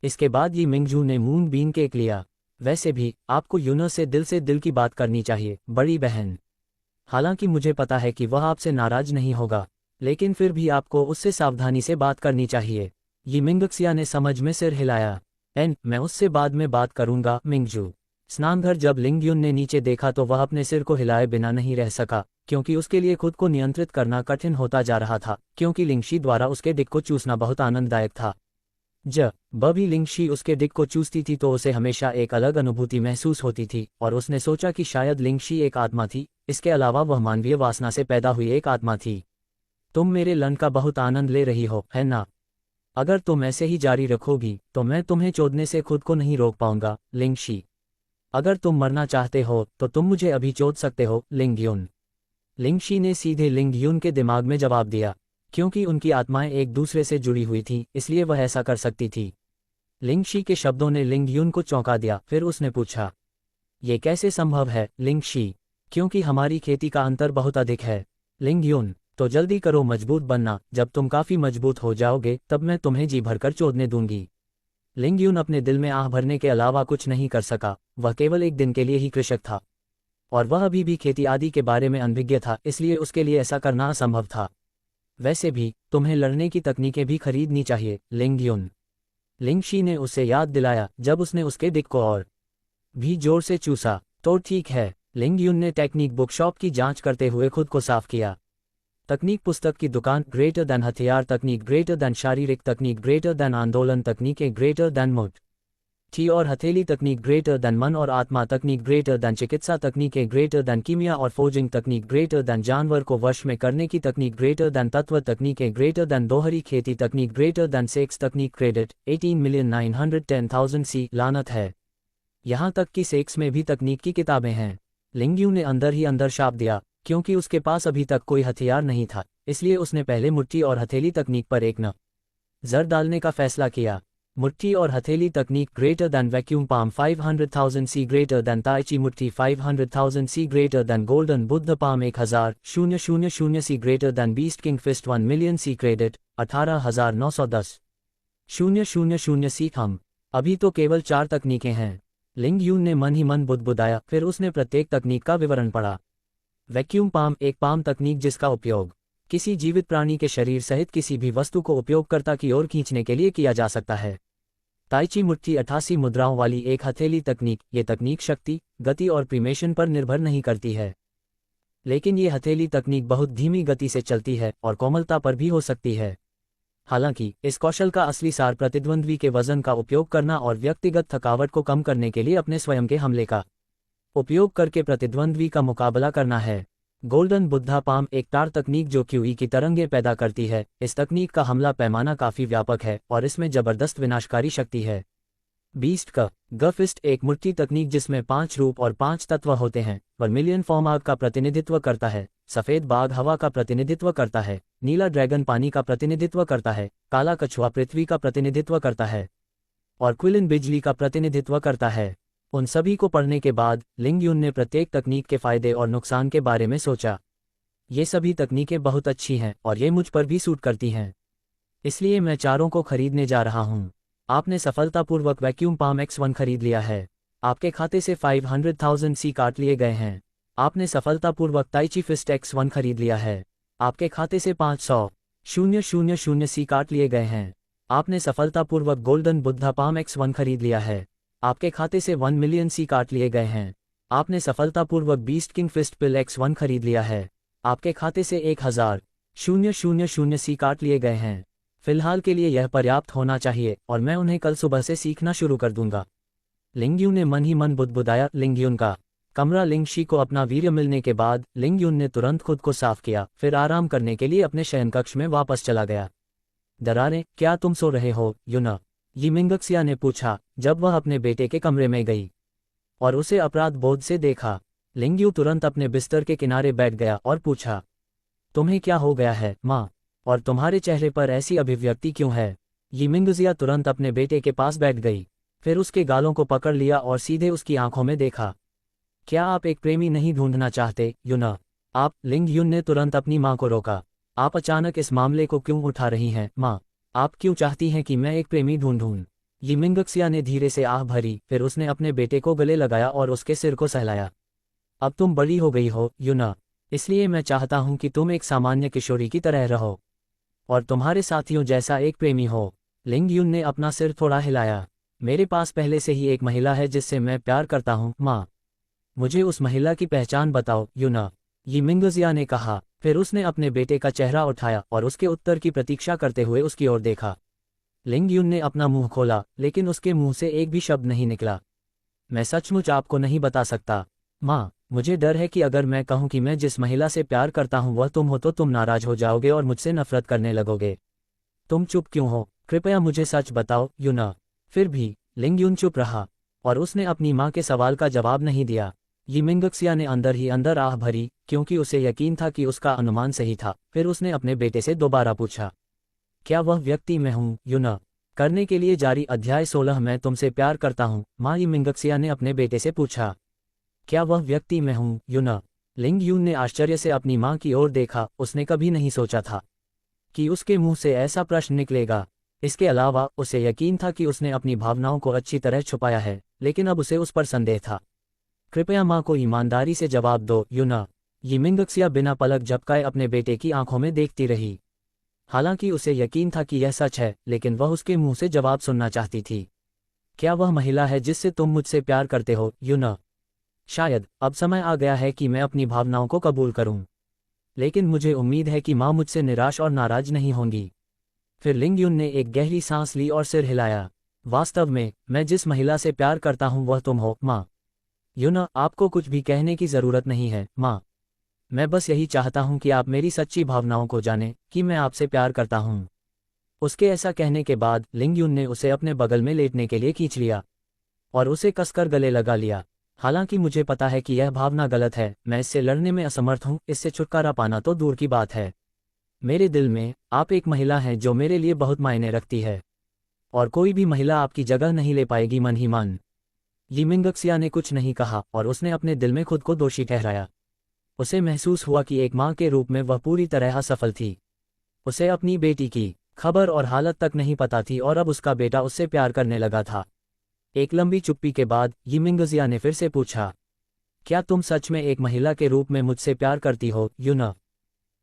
इसके बाद ये मिंगजू ने मून बीन केक लिया। वैसे भी आपको यूनो से दिल की बात करनी चाहिए, बड़ी बहन। हालांकि मुझे पता है कि वह आपसे नाराज नहीं होगा, लेकिन फिर भी आपको उससे सावधानी से बात करनी चाहिए। ये मिंगक्सिया ने समझ में सिर हिलाया। मैं उससे बाद में बात करूंगा मिंगजू। स्नानघर। जब लिंगयुन ने नीचे देखा तो वह अपने सिर को हिलाए बिना नहीं रह सका, क्योंकि उसके लिए खुद को नियंत्रित करना कठिन होता जा रहा था, क्योंकि लिंगशी द्वारा उसके डिक को चूसना बहुत आनंददायक था। जब भी लिंगशी उसके डिक को चूसती थी तो उसे हमेशा एक अलग अनुभूति महसूस होती थी, और उसने सोचा कि शायद लिंगशी एक आत्मा थी। इसके अलावा वह मानवीय वासना से पैदा हुई एक आत्मा थी। तुम मेरे लन का बहुत आनंद ले रही हो, है ना? अगर तुम ऐसे ही जारी रखोगी तो मैं तुम्हें चोदने से खुद को नहीं रोक पाऊंगा लिंगशी। अगर तुम मरना चाहते हो तो तुम मुझे अभी चोद सकते हो लिंगयुन। लिंगशी ने सीधे लिंगयुन के दिमाग में जवाब दिया। क्योंकि उनकी आत्माएं एक दूसरे से जुड़ी हुई थीं, इसलिए वह ऐसा कर सकती थी। लिंगशी के शब्दों ने लिंगयुन को चौंका दिया। फिर उसने पूछा, ये कैसे संभव है लिंगशी? क्योंकि हमारी खेती का अंतर बहुत अधिक है लिंगयुन। तो जल्दी करो, मजबूत बनना। जब तुम काफी मजबूत हो जाओगे तब मैं तुम्हें जी भरकर चोदने दूंगी। लिंगयुन अपने दिल में आह भरने के अलावा कुछ नहीं कर सका। वह केवल एक दिन के लिए ही कृषक था, और वह अभी भी खेती आदि के बारे में अनभिज्ञ था, इसलिए उसके लिए ऐसा करना असंभव था। वैसे भी तुम्हें लड़ने की तकनीकें भी खरीदनी चाहिए लिंगयुन। लिंगशी ने उसे याद दिलाया जब उसने उसके डिक को और भी जोर से चूसा। तो ठीक है। लिंगयुन ने टेक्निक बुक शॉप की जांच करते हुए खुद को साफ किया। तकनीक पुस्तक की दुकान, ग्रेटर दैन हथियार तकनीक, ग्रेटर दैन शारीरिक तकनीक, ग्रेटर दैन आंदोलन तकनीकें, ग्रेटर दैन मुट्ठी और हथेली तकनीक, ग्रेटर दैन मन और आत्मा तकनीक, ग्रेटर दैन चिकित्सा तकनीकें, ग्रेटर दैन कीमिया और फोजिंग तकनीक, ग्रेटर दैन जानवर को वश में करने की तकनीक, ग्रेटर दैन तत्व तकनीकें, ग्रेटर दैन दोहरी खेती तकनीक, ग्रेटर दैन सेक्स तकनीक। क्रेडिट 18,910,000 सी। लानत है, यहाँ तक कि सेक्स में भी तकनीक की किताबें हैं। लिंगयू ने अंदर ही अंदर शाप दिया, क्योंकि उसके पास अभी तक कोई हथियार नहीं था, इसलिए उसने पहले मुट्ठी और हथेली तकनीक पर एक नजर डालने का फैसला किया। मुट्ठी और हथेली तकनीक, greater than vacuum palm 500,000 C, greater than tai chi मुट्ठी 500,000 C, greater than golden Buddha palm 10,000 C, greater than beast king fist 1 million C. Credit 18,910,000 C. हम अभी तो केवल 4 तकनीकें हैं। लिंगयू ने मन ही मन बुदबुदाया, फिर उसने प्रत्येक तकनीक का विवरण पढ़ा। वैक्यूम पाम, एक पाम तकनीक जिसका उपयोग किसी जीवित प्राणी के शरीर सहित किसी भी वस्तु को उपयोगकर्ता की ओर खींचने के लिए किया जा सकता है। ताइची मुट्ठी 88 मुद्राओं वाली एक हथेली तकनीक। ये तकनीक शक्ति, गति और प्रीमेशन पर निर्भर नहीं करती है, लेकिन ये हथेली तकनीक बहुत धीमी गति से चलती है और कोमलता पर भी हो सकती है। हालांकि इस कौशल का असली सार प्रतिद्वंद्वी के वजन का उपयोग करना और व्यक्तिगत थकावट को कम करने के लिए अपने स्वयं के हमले का उपयोग करके प्रतिद्वंद्वी का मुकाबला करना है। गोल्डन बुद्धा पाम, एक तार तकनीक जो क्यूई की तरंगें पैदा करती है। इस तकनीक का हमला पैमाना काफी व्यापक है और इसमें जबरदस्त विनाशकारी शक्ति है। बीस्ट का गफिस्ट, एक मुट्ठी तकनीक जिसमें 5 रूप और 5 तत्व होते हैं। वर्मिलियन फॉर्म आग का प्रतिनिधित्व करता है, सफेद बाघ हवा का प्रतिनिधित्व करता है, नीला ड्रैगन पानी का प्रतिनिधित्व करता है, काला कछुआ पृथ्वी का प्रतिनिधित्व करता है और क्विलिन बिजली का प्रतिनिधित्व करता है। उन सभी को पढ़ने के बाद लिंगयुन ने प्रत्येक तकनीक के फायदे और नुकसान के बारे में सोचा। ये सभी तकनीकें बहुत अच्छी हैं और ये मुझ पर भी सूट करती हैं, इसलिए मैं चारों को खरीदने जा रहा हूँ। आपने सफलतापूर्वक वैक्यूम पाम X1 खरीद लिया है। आपके खाते से 500,000 सी काट लिए गए हैं। आपने सफलतापूर्वक ताइची फिस्ट X1 खरीद लिया है। आपके खाते से 500,000 सी काट लिए गए हैं। आपने सफलतापूर्वक गोल्डन बुद्धा पाम X1 खरीद लिया है। आपके खाते से 1 मिलियन सी काट लिए गए हैं। आपने सफलतापूर्वक बीस्ट किंग फिस्ट पिल X1 खरीद लिया है। आपके खाते से 1,000,000 सी काट लिए गए हैं। फिलहाल के लिए यह पर्याप्त होना चाहिए और मैं उन्हें कल सुबह से सीखना शुरू कर दूंगा। लिंगयुन ने मन ही मन बुदबुदाया। लिंगयुन का कमरा। लिंगशी को अपना वीर्य मिलने के बाद लिंगयुन ने तुरंत खुद को साफ किया, फिर आराम करने के लिए अपने शयनकक्ष में वापस चला गया। दरारें, क्या तुम सो रहे हो युना? यिमिंगक्सिया ने पूछा जब वह अपने बेटे के कमरे में गई और उसे अपराध बोध से देखा। लिंगयू तुरंत अपने बिस्तर के किनारे बैठ गया और पूछा, तुम्हें क्या हो गया है माँ, और तुम्हारे चेहरे पर ऐसी अभिव्यक्ति क्यों है? यिमिंगजिया तुरंत अपने बेटे के पास बैठ गई, फिर उसके गालों को पकड़ लिया और सीधे उसकी आंखों में देखा। क्या आप एक प्रेमी नहीं ढूंढना चाहते युना? आप? लिंगयुन ने तुरंत अपनी माँ को रोका। आप अचानक इस मामले को क्यों उठा रही हैं माँ? आप क्यों चाहती हैं कि मैं एक प्रेमी ढूंढूं? यिमिंगक्सिया ने धीरे से आह भरी, फिर उसने अपने बेटे को गले लगाया और उसके सिर को सहलाया। अब तुम बड़ी हो गई हो युना, इसलिए मैं चाहता हूं कि तुम एक सामान्य किशोरी की तरह रहो और तुम्हारे साथियों जैसा एक प्रेमी हो। लिंगयुन ने अपना सिर थोड़ा हिलाया। मेरे पास पहले से ही एक महिला है जिससे मैं प्यार करता हूं माँ। मुझे उस महिला की पहचान बताओ युना, यिमिंगजिया ने कहा। फिर उसने अपने बेटे का चेहरा उठाया और उसके उत्तर की प्रतीक्षा करते हुए उसकी ओर देखा। लिंगयुन ने अपना मुंह खोला, लेकिन उसके मुंह से एक भी शब्द नहीं निकला। मैं सचमुच आपको नहीं बता सकता माँ। मुझे डर है कि अगर मैं कहूं कि मैं जिस महिला से प्यार करता हूं वह तुम हो तो तुम नाराज हो जाओगे और मुझसे नफरत करने लगोगे। तुम चुप क्यों हो? कृपया मुझे सच बताओ युना। फिर भी लिंगयुन चुप रहा और उसने अपनी माँ के सवाल का जवाब नहीं दिया। यिमिंगक्सिया ने अंदर ही अंदर आह भरी, क्योंकि उसे यकीन था कि उसका अनुमान सही था। फिर उसने अपने बेटे से दोबारा पूछा, क्या वह व्यक्ति मैं हूं युना? करने के लिए जारी। अध्याय 16 मैं तुमसे प्यार करता हूं माँ। यिमिंगक्सिया ने अपने बेटे से पूछा, क्या वह व्यक्ति मैं हूं युना? लिंगयुन ने आश्चर्य से अपनी माँ की ओर देखा। उसने कभी नहीं सोचा था कि उसके मुंह से ऐसा प्रश्न निकलेगा। इसके अलावा उसे यकीन था कि उसने अपनी भावनाओं को अच्छी तरह छुपाया है, लेकिन अब उसे उस पर संदेह था। कृपया माँ को ईमानदारी से जवाब दो युना। यिमिंगक्सिया बिना पलक झपकाए अपने बेटे की आंखों में देखती रही। हालांकि उसे यकीन था कि यह सच है, लेकिन वह उसके मुंह से जवाब सुनना चाहती थी। क्या वह महिला है जिससे तुम मुझसे प्यार करते हो युना? शायद अब समय आ गया है कि मैं अपनी भावनाओं को कबूल करूं, लेकिन मुझे उम्मीद है कि माँ मुझसे निराश और नाराज नहीं होंगी। फिर लिंगयुन ने एक गहरी सांस ली और सिर हिलाया। वास्तव में मैं जिस महिला से प्यार करता हूं वह तुम हो माँ। युना, आपको कुछ भी कहने की जरूरत नहीं है माँ। मैं बस यही चाहता हूं कि आप मेरी सच्ची भावनाओं को जानें कि मैं आपसे प्यार करता हूं। उसके ऐसा कहने के बाद लिंगयुन ने उसे अपने बगल में लेटने के लिए खींच लिया और उसे कसकर गले लगा लिया। हालांकि मुझे पता है कि यह भावना गलत है, मैं इससे लड़ने में असमर्थ हूं, इससे छुटकारा पाना तो दूर की बात है। मेरे दिल में आप एक महिला हैं जो मेरे लिए बहुत मायने रखती है, और कोई भी महिला आपकी जगह नहीं ले पाएगी मन ही मन। यिमिंगक्सिया ने कुछ नहीं कहा और उसने अपने दिल में खुद को दोषी ठहराया। उसे महसूस हुआ कि एक माँ के रूप में वह पूरी तरह असफल थी। उसे अपनी बेटी की खबर और हालत तक नहीं पता थी और अब उसका बेटा उससे प्यार करने लगा था। एक लंबी चुप्पी के बाद यिमिंगजिया ने फिर से पूछा, क्या तुम सच में एक महिला के रूप में मुझसे प्यार करती हो युना?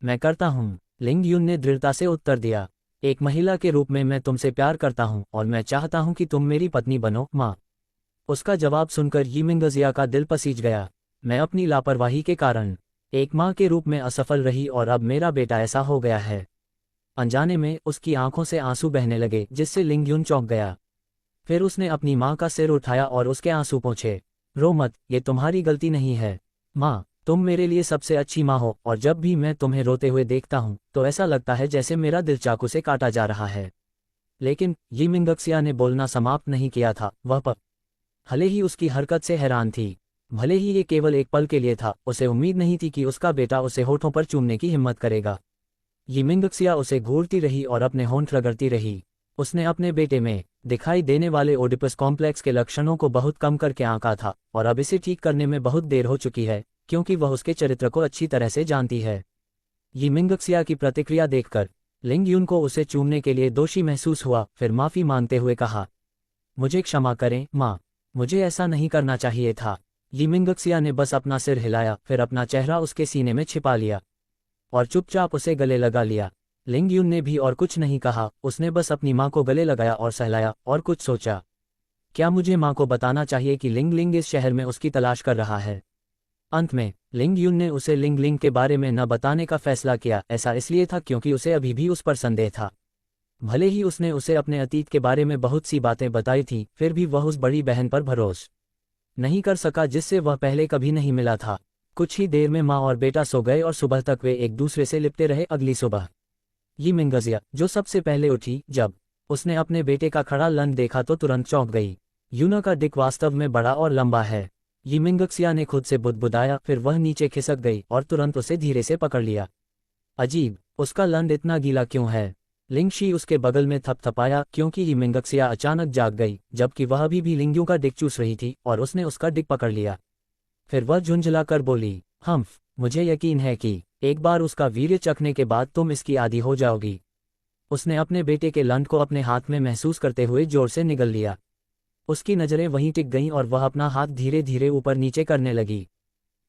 मैं करता हूँ, लिंगयुन ने दृढ़ता से उत्तर दिया। एक महिला के रूप में मैं तुमसे प्यार करता हूँ और मैं चाहता हूँ कि तुम मेरी पत्नी बनो माँ। उसका जवाब सुनकर यिमिंगजिया का दिल पसीज गया। मैं अपनी लापरवाही के कारण एक माँ के रूप में असफल रही और अब मेरा बेटा ऐसा हो गया है। अनजाने में उसकी आंखों से आंसू बहने लगे, जिससे लिंगयुन चौंक गया। फिर उसने अपनी माँ का सिर उठाया और उसके आंसू पोंछे। रो मत, ये तुम्हारी गलती नहीं है माँ। तुम मेरे लिए सबसे अच्छी माँ हो और जब भी मैं तुम्हें रोते हुए देखता हूँ तो ऐसा लगता है जैसे मेरा दिल चाकू से काटा जा रहा है। लेकिन यिमिंगक्सिया ने बोलना समाप्त नहीं किया था। वह भले ही उसकी हरकत से हैरान थी, भले ही ये केवल एक पल के लिए था, उसे उम्मीद नहीं थी कि उसका बेटा उसे होठों पर चूमने की हिम्मत करेगा। यिमिंगक्सिया उसे घूरती रही और अपने होंठ रगड़ती रही। उसने अपने बेटे में दिखाई देने वाले ओडिपस कॉम्प्लेक्स के लक्षणों को बहुत कम करके आंका था और अब इसे ठीक करने में बहुत देर हो चुकी है, क्योंकि वह उसके चरित्र को अच्छी तरह से जानती है। यिमिंगक्सिया की प्रतिक्रिया देखकर लिंगयुन को उसे चूमने के लिए दोषी महसूस हुआ। फिर माफी मांगते हुए कहा, मुझे क्षमा करें माँ, मुझे ऐसा नहीं करना चाहिए था। यिमिंगक्सिया ने बस अपना सिर हिलाया, फिर अपना चेहरा उसके सीने में छिपा लिया और चुपचाप उसे गले लगा लिया। लिंग यून ने भी और कुछ नहीं कहा, उसने बस अपनी माँ को गले लगाया और सहलाया और कुछ सोचा। क्या मुझे माँ को बताना चाहिए कि लिंग लिंग इस शहर में उसकी तलाश कर रहा है? अंत में लिंग यून ने उसे लिंग लिंग के बारे में न बताने का फैसला किया। ऐसा इसलिए था क्योंकि उसे अभी भी उस पर संदेह था। भले ही उसने उसे अपने अतीत के बारे में बहुत सी बातें बताई थीं, फिर भी वह उस बड़ी बहन पर भरोसा नहीं कर सका जिससे वह पहले कभी नहीं मिला था। कुछ ही देर में माँ और बेटा सो गए और सुबह तक वे एक दूसरे से लिपटे रहे। अगली सुबह यी मिंगजिया, जो सबसे पहले उठी, जब उसने अपने बेटे का खड़ा लन देखा तो तुरंत चौंक गई। यूना का डिक वास्तव में बड़ा और लंबा है। यी मिंगक्सिया ने खुद से बुदबुदाया, फिर वह नीचे खिसक गई और तुरंत उसे धीरे से पकड़ लिया। अजीब, उसका लंड इतना गीला क्यों है? लिंगशी उसके बगल में थपथपाया क्योंकि यी मिंगक्सिया अचानक जाग गई, जबकि वह अभी भी लिंगयू का डिक चूस रही थी, और उसने उसका डिक पकड़ लिया। फिर वह झुंझलाकर बोली, हम्फ, मुझे यकीन है कि एक बार उसका वीर्य चखने के बाद तुम इसकी आदी हो जाओगी। उसने अपने बेटे के लंड को अपने हाथ में महसूस करते हुए जोर से निगल लिया। उसकी नज़रें वहीं टिक गईं और वह अपना हाथ धीरे धीरे ऊपर नीचे करने लगी।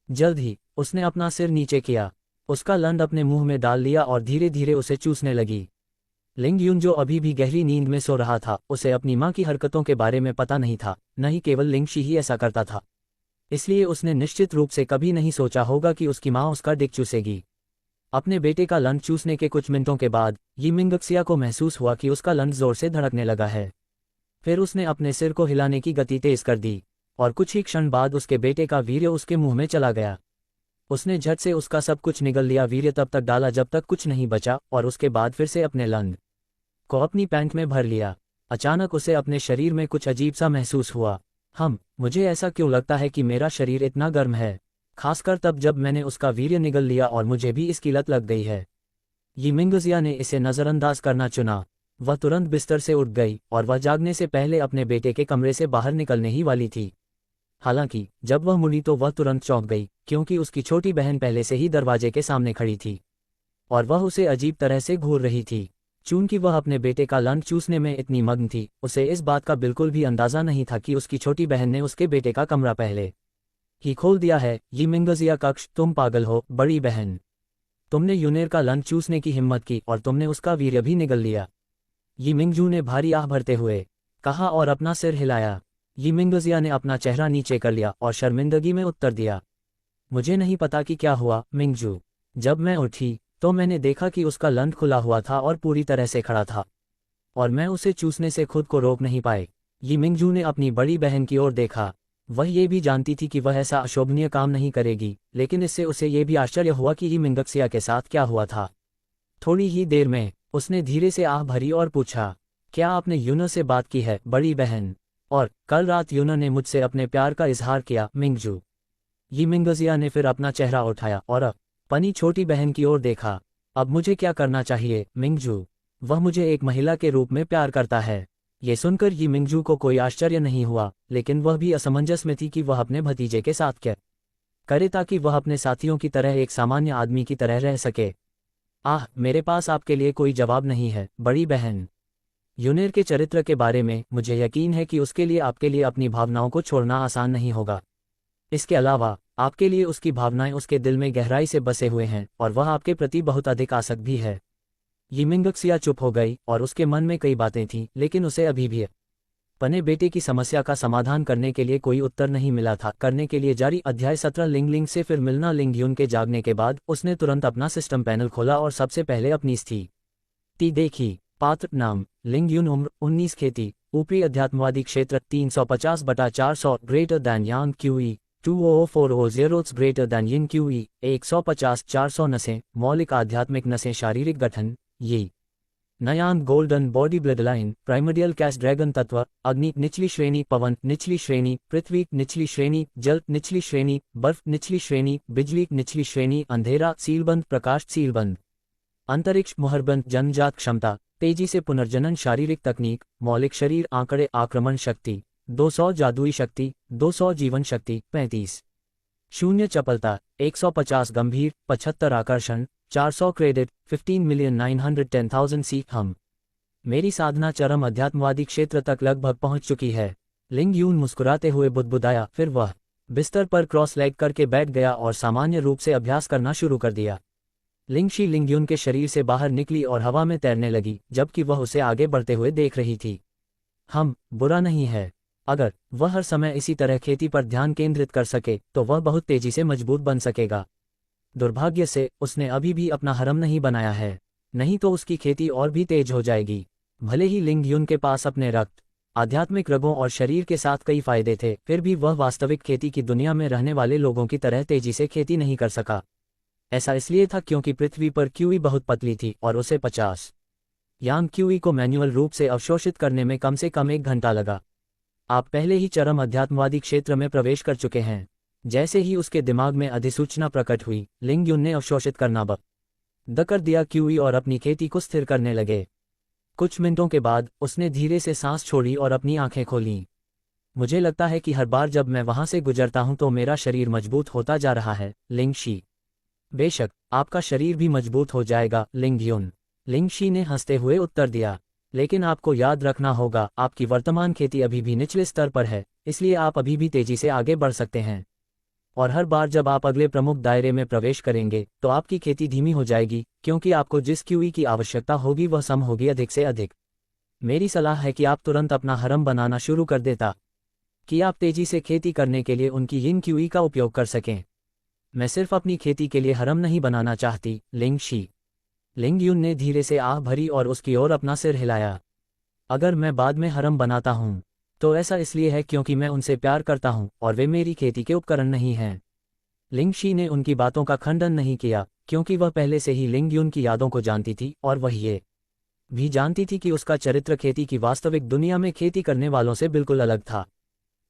जल्द ही उसने अपना सिर नीचे किया, उसका लंड अपने मुंह में डाल लिया और धीरे धीरे उसे चूसने लगी। लिंग यून, जो अभी भी गहरी नींद में सो रहा था, उसे अपनी माँ की हरकतों के बारे में पता नहीं था, न ही केवल लिंगशी ही ऐसा करता था। इसलिए उसने निश्चित रूप से कभी नहीं सोचा होगा कि उसकी माँ उसका डिक चूसेगी। अपने बेटे का लंड चूसने के कुछ मिनटों के बाद यी मिंगक्सिया को महसूस हुआ कि उसका लंड जोर से धड़कने लगा है। फिर उसने अपने सिर को हिलाने की गति तेज कर दी, और कुछ ही क्षण बाद उसके बेटे का वीर्य उसके मुंह में चला गया। उसने झट से उसका सब कुछ निगल लिया, वीर्य तब तक डाला जब तक कुछ नहीं बचा, और उसके बाद फिर से अपने लंड को अपनी पैंट में भर लिया। अचानक उसे अपने शरीर में कुछ अजीब सा महसूस हुआ। मुझे ऐसा क्यों लगता है कि मेरा शरीर इतना गर्म है, खासकर तब जब मैंने उसका वीर्य निगल लिया और मुझे भी इसकी लत लग गई है। यी मिंगजिया ने इसे नज़रअंदाज करना चुना। वह तुरंत बिस्तर से उठ गई और वह जागने से पहले अपने बेटे के कमरे से बाहर निकलने ही वाली थी। हालांकि जब वह मुड़ी तो वह तुरंत चौंक गई, क्योंकि उसकी छोटी बहन पहले से ही दरवाजे के सामने खड़ी थी और वह उसे अजीब तरह से घूर रही थी। चूंकि वह अपने बेटे का लंड चूसने में इतनी मग्न थी, उसे इस बात का बिल्कुल भी अंदाजा नहीं था कि उसकी छोटी बहन ने उसके बेटे का कमरा पहले ही खोल दिया है। यी मिंगजिया कक्ष, तुम पागल हो बड़ी बहन। तुमने यूनेर का लंड चूसने की हिम्मत की और तुमने उसका वीर्य भी निगल लिया। यी मिंगजू ने भारी आह भरते हुए कहा और अपना सिर हिलाया। यी मिंगजिया ने अपना चेहरा नीचे कर लिया और शर्मिंदगी में उत्तर दिया, मुझे नहीं पता कि क्या हुआ मिंगजू। जब मैं उठी तो मैंने देखा कि उसका लंड खुला हुआ था और पूरी तरह से खड़ा था, और मैं उसे चूसने से खुद को रोक नहीं पाई। यी मिंगजू ने अपनी बड़ी बहन की ओर देखा। वह ये भी जानती थी कि वह ऐसा अशोभनीय काम नहीं करेगी, लेकिन इससे उसे ये भी आश्चर्य हुआ कि यी मिंगक्सिया के साथ क्या हुआ था। थोड़ी ही देर में उसने धीरे से आह भरी और पूछा, क्या आपने यूना से बात की है बड़ी बहन? और कल रात यूना ने मुझसे अपने प्यार का इजहार किया मिंगजू। यी मिंगजिया ने फिर अपना चेहरा उठाया और अपनी छोटी बहन की ओर देखा। अब मुझे क्या करना चाहिए मिंगजू? वह मुझे एक महिला के रूप में प्यार करता है। ये सुनकर यी मिंगजू को कोई आश्चर्य नहीं हुआ, लेकिन वह भी असमंजस में थी कि वह अपने भतीजे के साथ क्या करे ताकि वह अपने साथियों की तरह एक सामान्य आदमी की तरह रह सके। मेरे पास आपके लिए कोई जवाब नहीं है बड़ी बहन। यूनेर के चरित्र के बारे में मुझे यकीन है कि उसके लिए आपके लिए अपनी भावनाओं को छोड़ना आसान नहीं होगा। इसके अलावा आपके लिए उसकी भावनाएं उसके दिल में गहराई से बसे हुए हैं और वह आपके प्रति बहुत अधिक आसक्त भी है। यी मिंगक्सिया चुप हो गई और उसके मन में कई बातें थीं, लेकिन उसे अभी भी अपने बेटे की समस्या का समाधान करने के लिए कोई उत्तर नहीं मिला था। करने के लिए जारी अध्याय 17 लिंग लिंग से फिर मिलना। लिंग यून के जागने के बाद उसने तुरंत अपना सिस्टम पैनल खोला और सबसे पहले अपनी स्थिति देखी। पात्र नाम लिंग यून, उम्र 19, खेती ऊपरी अध्यात्मवादी क्षेत्र 350/400 greater than Yang Qi 20400 greater than Yin Qi 150/400 नसें मौलिक आध्यात्मिक नसें शारीरिक गठन ये नयान golden body blood line primordial cash dragon तत्व अग्नि निचली श्रेणी, पवन निचली श्रेणी, पृथ्वी निचली श्रेणी, जल निचली श्रेणी, बर्फ निचली श्रेणी, बिजली निचली श्रेणी, अंधेरा सीलबंद, प्रकाश सीलबंद, अंतरिक्ष मुहरबंद, जन्मजात क्षमता तेजी से पुनर्जनन, शारीरिक तकनीक मौलिक शरीर, आंकड़े आक्रमण शक्ति 200, जादुई शक्ति 200, जीवन शक्ति 35, शून्य चपलता 150, गंभीर 75, आकर्षण 400, क्रेडिट 15,910,000 सीख। मेरी साधना चरम अध्यात्मवादी क्षेत्र तक लगभग पहुंच चुकी है। लिंग यून मुस्कुराते हुए बुदबुदाया। फिर वह बिस्तर पर क्रॉस लेग करके बैठ गया और सामान्य रूप से अभ्यास करना शुरू कर दिया। लिंगशी लिंगयुन के शरीर से बाहर निकली और हवा में तैरने लगी, जबकि वह उसे आगे बढ़ते हुए देख रही थी। बुरा नहीं है। अगर वह हर समय इसी तरह खेती पर ध्यान केंद्रित कर सके तो वह बहुत तेजी से मजबूत बन सकेगा। दुर्भाग्य से उसने अभी भी अपना हरम नहीं बनाया है, नहीं तो उसकी खेती और भी तेज हो जाएगी। भले ही लिंगयुन के पास अपने रक्त, आध्यात्मिक रगों और शरीर के साथ कई फायदे थे, फिर भी वह वास्तविक खेती की दुनिया में रहने वाले लोगों की तरह तेजी से खेती नहीं कर सका। ऐसा इसलिए था क्योंकि पृथ्वी पर क्यूई बहुत पतली थी और उसे 50 यांग क्यूई को मैन्युअल रूप से अवशोषित करने में कम से कम 1 घंटा लगा। आप पहले ही चरम अध्यात्मवादी क्षेत्र में प्रवेश कर चुके हैं। जैसे ही उसके दिमाग में अधिसूचना प्रकट हुई, लिंगयुन ने अवशोषित करना बंद कर दिया क्यूई और अपनी खेती को स्थिर करने लगे। कुछ मिनटों के बाद उसने धीरे से सांस छोड़ी और अपनी आंखें खोलीं। मुझे लगता है कि हर बार जब मैं वहां से गुजरता हूं तो मेरा शरीर मजबूत होता जा रहा है, लिंगशी। बेशक, आपका शरीर भी मजबूत हो जाएगा, लिंगयुन। लिंगशी ने हंसते हुए उत्तर दिया। लेकिन आपको याद रखना होगा, आपकी वर्तमान खेती अभी भी निचले स्तर पर है, इसलिए आप अभी भी तेजी से आगे बढ़ सकते हैं। और हर बार जब आप अगले प्रमुख दायरे में प्रवेश करेंगे तो आपकी खेती धीमी हो जाएगी, क्योंकि आपको जिस क्यूई की आवश्यकता होगी वह सम होगी अधिक से अधिक। मेरी सलाह है कि आप तुरंत अपना हरम बनाना शुरू कर देता कि आप तेजी से खेती करने के लिए उनकी यिन क्यूई का उपयोग कर सकें। मैं सिर्फ अपनी खेती के लिए हरम नहीं बनाना चाहती, लिंगशी। लिंगयुन ने धीरे से आह भरी और उसकी ओर अपना सिर हिलाया। अगर मैं बाद में हरम बनाता हूं तो ऐसा इसलिए है क्योंकि मैं उनसे प्यार करता हूं और वे मेरी खेती के उपकरण नहीं हैं। लिंगशी ने उनकी बातों का खंडन नहीं किया, क्योंकि वह पहले से ही लिंगयुन की यादों को जानती थी और वह ये भी जानती थी कि उसका चरित्र खेती की वास्तविक दुनिया में खेती करने वालों से बिल्कुल अलग था।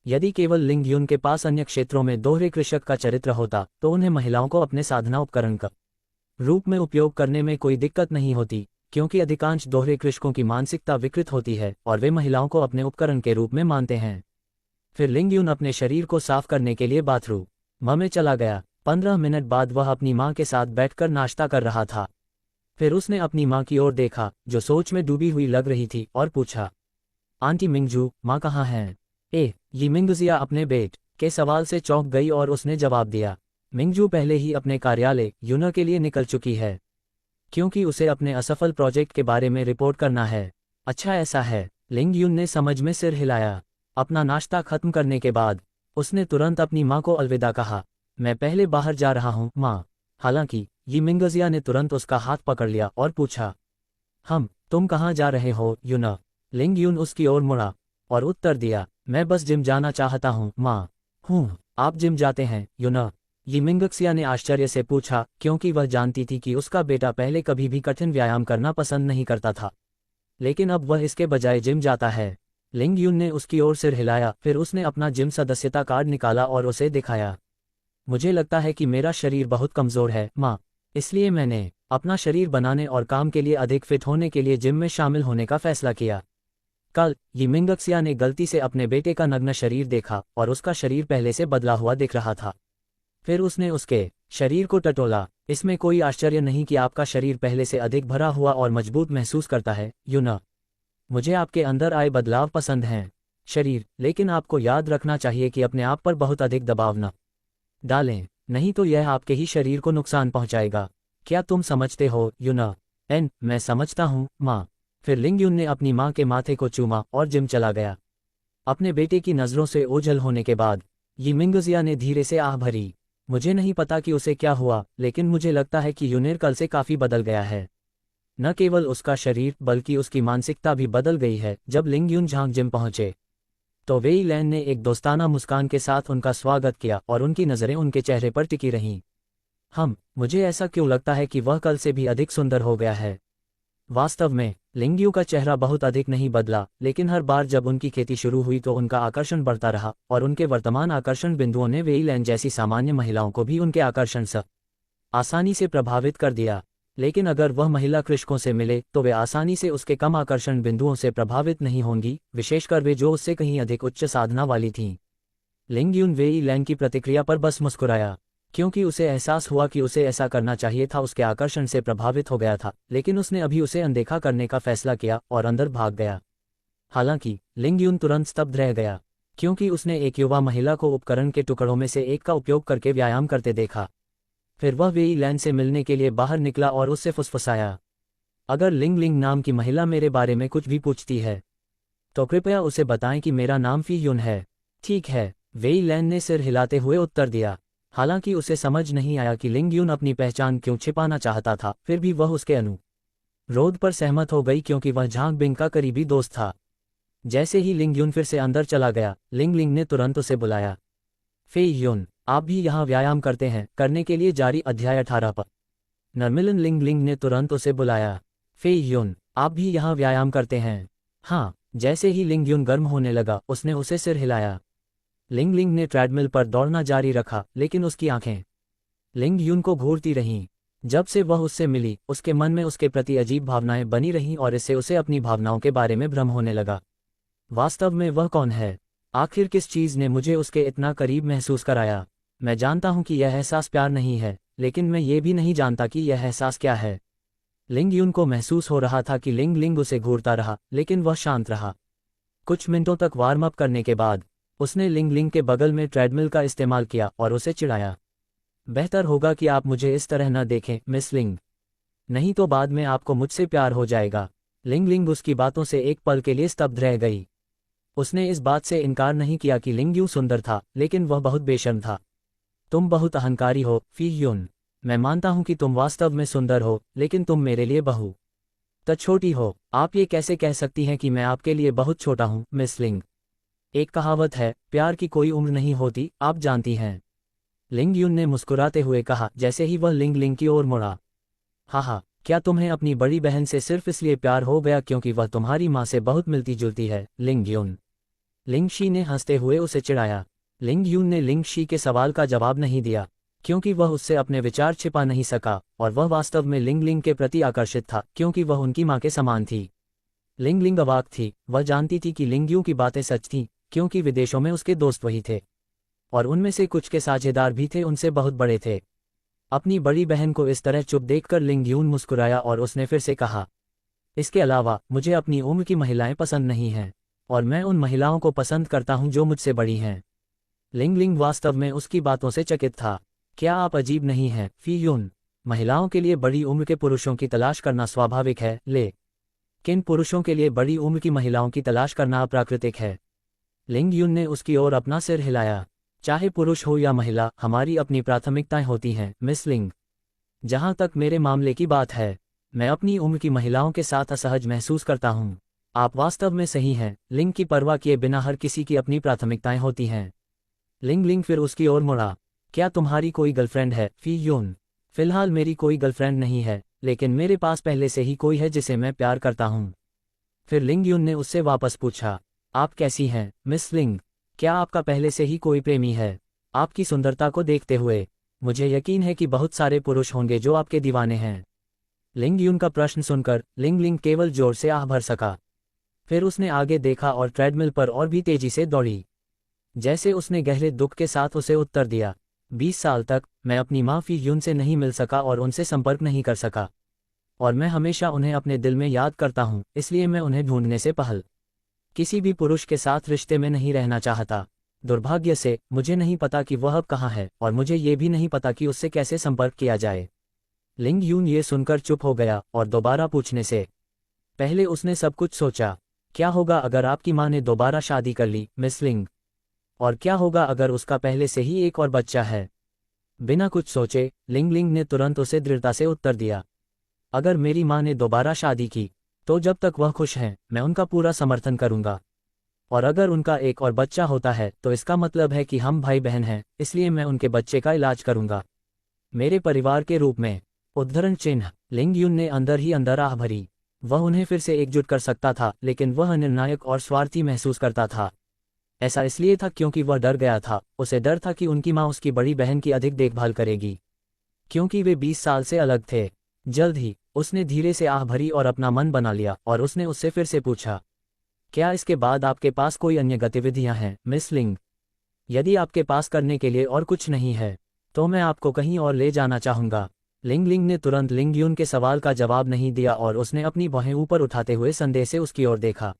यदि केवल लिंगयुन के पास अन्य क्षेत्रों में दोहरे कृषक का चरित्र होता तो उन्हें महिलाओं को अपने साधना उपकरण का रूप में उपयोग करने में कोई दिक्कत नहीं होती, क्योंकि अधिकांश दोहरे कृषकों की मानसिकता विकृत होती है और वे महिलाओं को अपने उपकरण के रूप में मानते हैं। फिर लिंगयुन अपने शरीर को साफ करने के लिए बाथरूम में चला गया। 15 मिनट बाद वह अपनी मां के साथ बैठकर नाश्ता कर रहा था। फिर उसने अपनी मां की ओर देखा, जो सोच में डूबी हुई लग रही थी, और पूछा, आंटी मिंगजू, मां कहाँ हैं? ये मिंगजिया अपने बेट के सवाल से चौंक गई और उसने जवाब दिया, मिंगजू पहले ही अपने कार्यालय यूना के लिए निकल चुकी है, क्योंकि उसे अपने असफल प्रोजेक्ट के बारे में रिपोर्ट करना है। अच्छा ऐसा है, लिंगयुन ने समझ में सिर हिलाया। अपना नाश्ता खत्म करने के बाद उसने तुरंत अपनी मां को अलविदा कहा। मैं पहले बाहर जा रहा हूं, मां। हालांकि ये मिंगजिया ने तुरंत उसका हाथ पकड़ लिया और पूछा, तुम कहाँ जा रहे हो, यूना? लिंगयुन उसकी ओर मुड़ा और उत्तर दिया, मैं बस जिम जाना चाहता हूँ, मां। आप जिम जाते हैं, यूना? ये मिंगक्सिया ने आश्चर्य से पूछा, क्योंकि वह जानती थी कि उसका बेटा पहले कभी भी कठिन व्यायाम करना पसंद नहीं करता था, लेकिन अब वह इसके बजाय जिम जाता है। लिंगयुन ने उसकी ओर सिर हिलाया। फिर उसने अपना जिम सदस्यता कार्ड निकाला और उसे दिखाया। मुझे लगता है कि मेरा शरीर बहुत कमज़ोर है, मां, इसलिए मैंने अपना शरीर बनाने और काम के लिए अधिक फिट होने के लिए जिम में शामिल होने का फैसला किया। कल ये मिंगक्सिया ने गलती से अपने बेटे का नग्न शरीर देखा और उसका शरीर पहले से बदला हुआ दिख रहा था। फिर उसने उसके शरीर को टटोला। इसमें कोई आश्चर्य नहीं कि आपका शरीर पहले से अधिक भरा हुआ और मजबूत महसूस करता है, यूना। मुझे आपके अंदर आए बदलाव पसंद हैं, शरीर, लेकिन आपको याद रखना चाहिए कि अपने आप पर बहुत अधिक दबाव न डालें, नहीं तो यह आपके ही शरीर को नुकसान पहुंचाएगा। क्या तुम समझते हो, यूना? मैं समझता हूं, मां। फिर लिंगयुन ने अपनी मां के माथे को चूमा और जिम चला गया। अपने बेटे की नज़रों से ओझल होने के बाद ये मिंगजिया ने धीरे से आह भरी। मुझे नहीं पता कि उसे क्या हुआ, लेकिन मुझे लगता है कि यूनेर कल से काफ़ी बदल गया है। न केवल उसका शरीर बल्कि उसकी मानसिकता भी बदल गई है। जब लिंगयुन झांग जिम पहुंचे तो वेई लैन ने एक दोस्ताना मुस्कान के साथ उनका स्वागत किया और उनकी नज़रें उनके चेहरे पर टिकी रहीं। मुझे ऐसा क्यों लगता है कि वह कल से भी अधिक सुंदर हो गया है? वास्तव में लिंगयू का चेहरा बहुत अधिक नहीं बदला, लेकिन हर बार जब उनकी खेती शुरू हुई तो उनका आकर्षण बढ़ता रहा और उनके वर्तमान आकर्षण बिंदुओं ने वेई लैन जैसी सामान्य महिलाओं को भी उनके आकर्षण से आसानी से प्रभावित कर दिया। लेकिन अगर वह महिला कृषकों से मिले तो वे आसानी से उसके कम आकर्षण बिंदुओं से प्रभावित नहीं होंगी, विशेषकर वे जो उससे कहीं अधिक उच्च साधना वाली थीं। लिंगयून वेई लैन की प्रतिक्रिया पर बस मुस्कुराया, क्योंकि उसे एहसास हुआ कि उसे ऐसा करना चाहिए था। उसके आकर्षण से प्रभावित हो गया था, लेकिन उसने अभी उसे अनदेखा करने का फैसला किया और अंदर भाग गया। हालांकि लिंगयून तुरंत स्तब्ध रह गया, क्योंकि उसने एक युवा महिला को उपकरण के टुकड़ों में से एक का उपयोग करके व्यायाम करते देखा। फिर वह वेई लैन से मिलने के लिए बाहर निकला और उससे फुसफुसाया, अगर लिंग लिंग नाम की महिला मेरे बारे में कुछ भी पूछती है तो कृपया उसे बताएं कि मेरा नाम फी युन है। ठीक है, वेई लैन ने सिर हिलाते हुए उत्तर दिया। हालांकि उसे समझ नहीं आया कि लिंग युन अपनी पहचान क्यों छिपाना चाहता था, फिर भी वह उसके अनुरोध पर सहमत हो गई क्योंकि वह झांग बिंग का करीबी दोस्त था। जैसे ही लिंग युन फिर से अंदर चला गया, लिंग लिंग ने तुरंत उसे बुलाया। फेई युन, आप भी यहाँ व्यायाम करते हैं? करने के लिए जारी अध्याय 18 पर नर्मिलन लिंग लिंग ने तुरंत उसे बुलाया। फेई युन, आप भी यहाँ व्यायाम करते हैं? हाँ। जैसे ही लिंग युन गर्म होने लगा, उसने उसे सिर हिलाया। लिंग लिंग ने ट्रेडमिल पर दौड़ना जारी रखा, लेकिन उसकी आंखें लिंग युन को घूरती रहीं। जब से वह उससे मिली, उसके मन में उसके प्रति अजीब भावनाएं बनी रहीं और इससे उसे अपनी भावनाओं के बारे में भ्रम होने लगा। वास्तव में वह कौन है? आखिर किस चीज़ ने मुझे उसके इतना करीब महसूस कराया? मैं जानता हूं कि यह एहसास प्यार नहीं है, लेकिन मैं ये भी नहीं जानता कि यह एहसास क्या है। लिंग युन को महसूस हो रहा था कि लिंग लिंग उसे घूरता रहा, लेकिन वह शांत रहा। कुछ मिनटों तक वार्म अप करने के बाद उसने लिंग लिंग के बगल में ट्रेडमिल का इस्तेमाल किया और उसे चिढ़ाया। बेहतर होगा कि आप मुझे इस तरह न देखें मिस लिंग, नहीं तो बाद में आपको मुझसे प्यार हो जाएगा। लिंग लिंग उसकी बातों से एक पल के लिए स्तब्ध रह गई। उसने इस बात से इनकार नहीं किया कि लिंग यू सुंदर था, लेकिन वह बहुत बेशर्म था। तुम बहुत अहंकारी हो फी युन। मैं मानता हूं कि तुम वास्तव में सुंदर हो, लेकिन तुम मेरे लिए बहुत छोटी हो। आप ये कैसे कह सकती हैं कि मैं आपके लिए बहुत छोटा हूं मिस लिंग? एक कहावत है, प्यार की कोई उम्र नहीं होती, आप जानती हैं। लिंग युन ने मुस्कुराते हुए कहा, जैसे ही वह लिंग लिंग की ओर मुड़ा। हाँ, क्या तुम्हें अपनी बड़ी बहन से सिर्फ इसलिए प्यार हो गया क्योंकि वह तुम्हारी माँ से बहुत मिलती जुलती है लिंग युन? लिंग शी ने हंसते हुए उसे चिढ़ाया। लिंग युन ने लिंग शी के सवाल का जवाब नहीं दिया, क्योंकि वह उससे अपने विचार छिपा नहीं सका, और वह वास्तव में लिंग लिंग के प्रति आकर्षित था क्योंकि वह उनकी माँ के समान थी। लिंग लिंग अवाक थी, वह जानती थी कि लिंग यू की बातें सच थीं, क्योंकि विदेशों में उसके दोस्त वही थे, और उनमें से कुछ के साझेदार भी थे, उनसे बहुत बड़े थे। अपनी बड़ी बहन को इस तरह चुप देखकर लिंग यून मुस्कुराया और उसने फिर से कहा, इसके अलावा मुझे अपनी उम्र की महिलाएं पसंद नहीं हैं, और मैं उन महिलाओं को पसंद करता हूं जो मुझसे बड़ी हैं। लिंग लिंग वास्तव में उसकी बातों से चकित था। क्या आप अजीब नहीं हैं फी युन? महिलाओं के लिए बड़ी उम्र के पुरुषों की तलाश करना स्वाभाविक है, किन पुरुषों के लिए बड़ी उम्र की महिलाओं की तलाश करना अप्राकृतिक है? लिंग युन ने उसकी ओर अपना सिर हिलाया। चाहे पुरुष हो या महिला, हमारी अपनी प्राथमिकताएं होती हैं मिस लिंग। जहां तक मेरे मामले की बात है, मैं अपनी उम्र की महिलाओं के साथ असहज महसूस करता हूं। आप वास्तव में सही हैं, लिंग की परवाह किए बिना हर किसी की अपनी प्राथमिकताएं होती हैं। लिंग लिंग फिर उसकी ओर मुड़ा। क्या तुम्हारी कोई गर्लफ्रेंड है फी युन? फिलहाल मेरी कोई गर्लफ्रेंड नहीं है, लेकिन मेरे पास पहले से ही कोई है जिसे मैं प्यार करता हूं। फिर लिंग युन ने उससे वापस पूछा, आप कैसी हैं मिस लिंग? क्या आपका पहले से ही कोई प्रेमी है? आपकी सुंदरता को देखते हुए मुझे यकीन है कि बहुत सारे पुरुष होंगे जो आपके दीवाने हैं। लिंग युन का प्रश्न सुनकर लिंग लिंग केवल जोर से आह भर सका। फिर उसने आगे देखा और ट्रेडमिल पर और भी तेजी से दौड़ी। जैसे उसने गहरे दुख के साथ उसे उत्तर दिया, 20 साल तक मैं अपनी माँ फी युन से नहीं मिल सका और उनसे संपर्क नहीं कर सका, और मैं हमेशा उन्हें अपने दिल में याद करता हूँ, इसलिए मैं उन्हें ढूंढने से पहल किसी भी पुरुष के साथ रिश्ते में नहीं रहना चाहता। दुर्भाग्य से मुझे नहीं पता कि वह अब कहाँ है, और मुझे ये भी नहीं पता कि उससे कैसे संपर्क किया जाए। लिंग यून ये सुनकर चुप हो गया और दोबारा पूछने से पहले उसने सब कुछ सोचा। क्या होगा अगर आपकी माँ ने दोबारा शादी कर ली मिस लिंग? और क्या होगा अगर उसका पहले से ही एक और बच्चा है? बिना कुछ सोचे लिंग लिंग ने तुरंत उसे दृढ़ता से उत्तर दिया, अगर मेरी माँ ने दोबारा शादी की तो जब तक वह खुश हैं मैं उनका पूरा समर्थन करूंगा, और अगर उनका एक और बच्चा होता है तो इसका मतलब है कि हम भाई बहन हैं, इसलिए मैं उनके बच्चे का इलाज करूंगा मेरे परिवार के रूप में। उद्धरण चिन्ह। लिंग यून ने अंदर ही अंदर आह भरी। वह उन्हें फिर से एकजुट कर सकता था, लेकिन वह निर्णायक और स्वार्थी महसूस करता था। ऐसा इसलिए था क्योंकि वह डर गया था। उसे डर था कि उनकी माँ उसकी बड़ी बहन की अधिक देखभाल करेगी, क्योंकि वे 20 साल से अलग थे। जल्द ही उसने धीरे से आह भरी और अपना मन बना लिया, और उसने उससे फिर से पूछा, क्या इसके बाद आपके पास कोई अन्य गतिविधियां हैं मिस लिंग? यदि आपके पास करने के लिए और कुछ नहीं है तो मैं आपको कहीं और ले जाना चाहूंगा। लिंग लिंग ने तुरंत लिंग यून के सवाल का जवाब नहीं दिया और उसने अपनी बाहें ऊपर उठाते हुए संदेह से उसकी ओर देखा।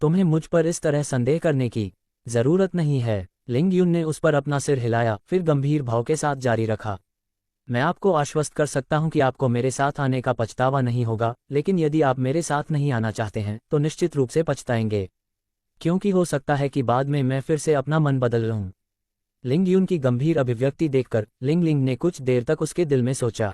तुम्हें मुझ पर इस तरह संदेह करने की जरूरत नहीं है। लिंग यून ने उस पर अपना सिर हिलाया, फिर गंभीर भाव के साथ जारी रखा, मैं आपको आश्वस्त कर सकता हूं कि आपको मेरे साथ आने का पछतावा नहीं होगा, लेकिन यदि आप मेरे साथ नहीं आना चाहते हैं तो निश्चित रूप से पछताएंगे, क्योंकि हो सकता है कि बाद में मैं फिर से अपना मन बदल लूं। लिंग यून की गंभीर अभिव्यक्ति देखकर लिंग लिंग ने कुछ देर तक उसके दिल में सोचा।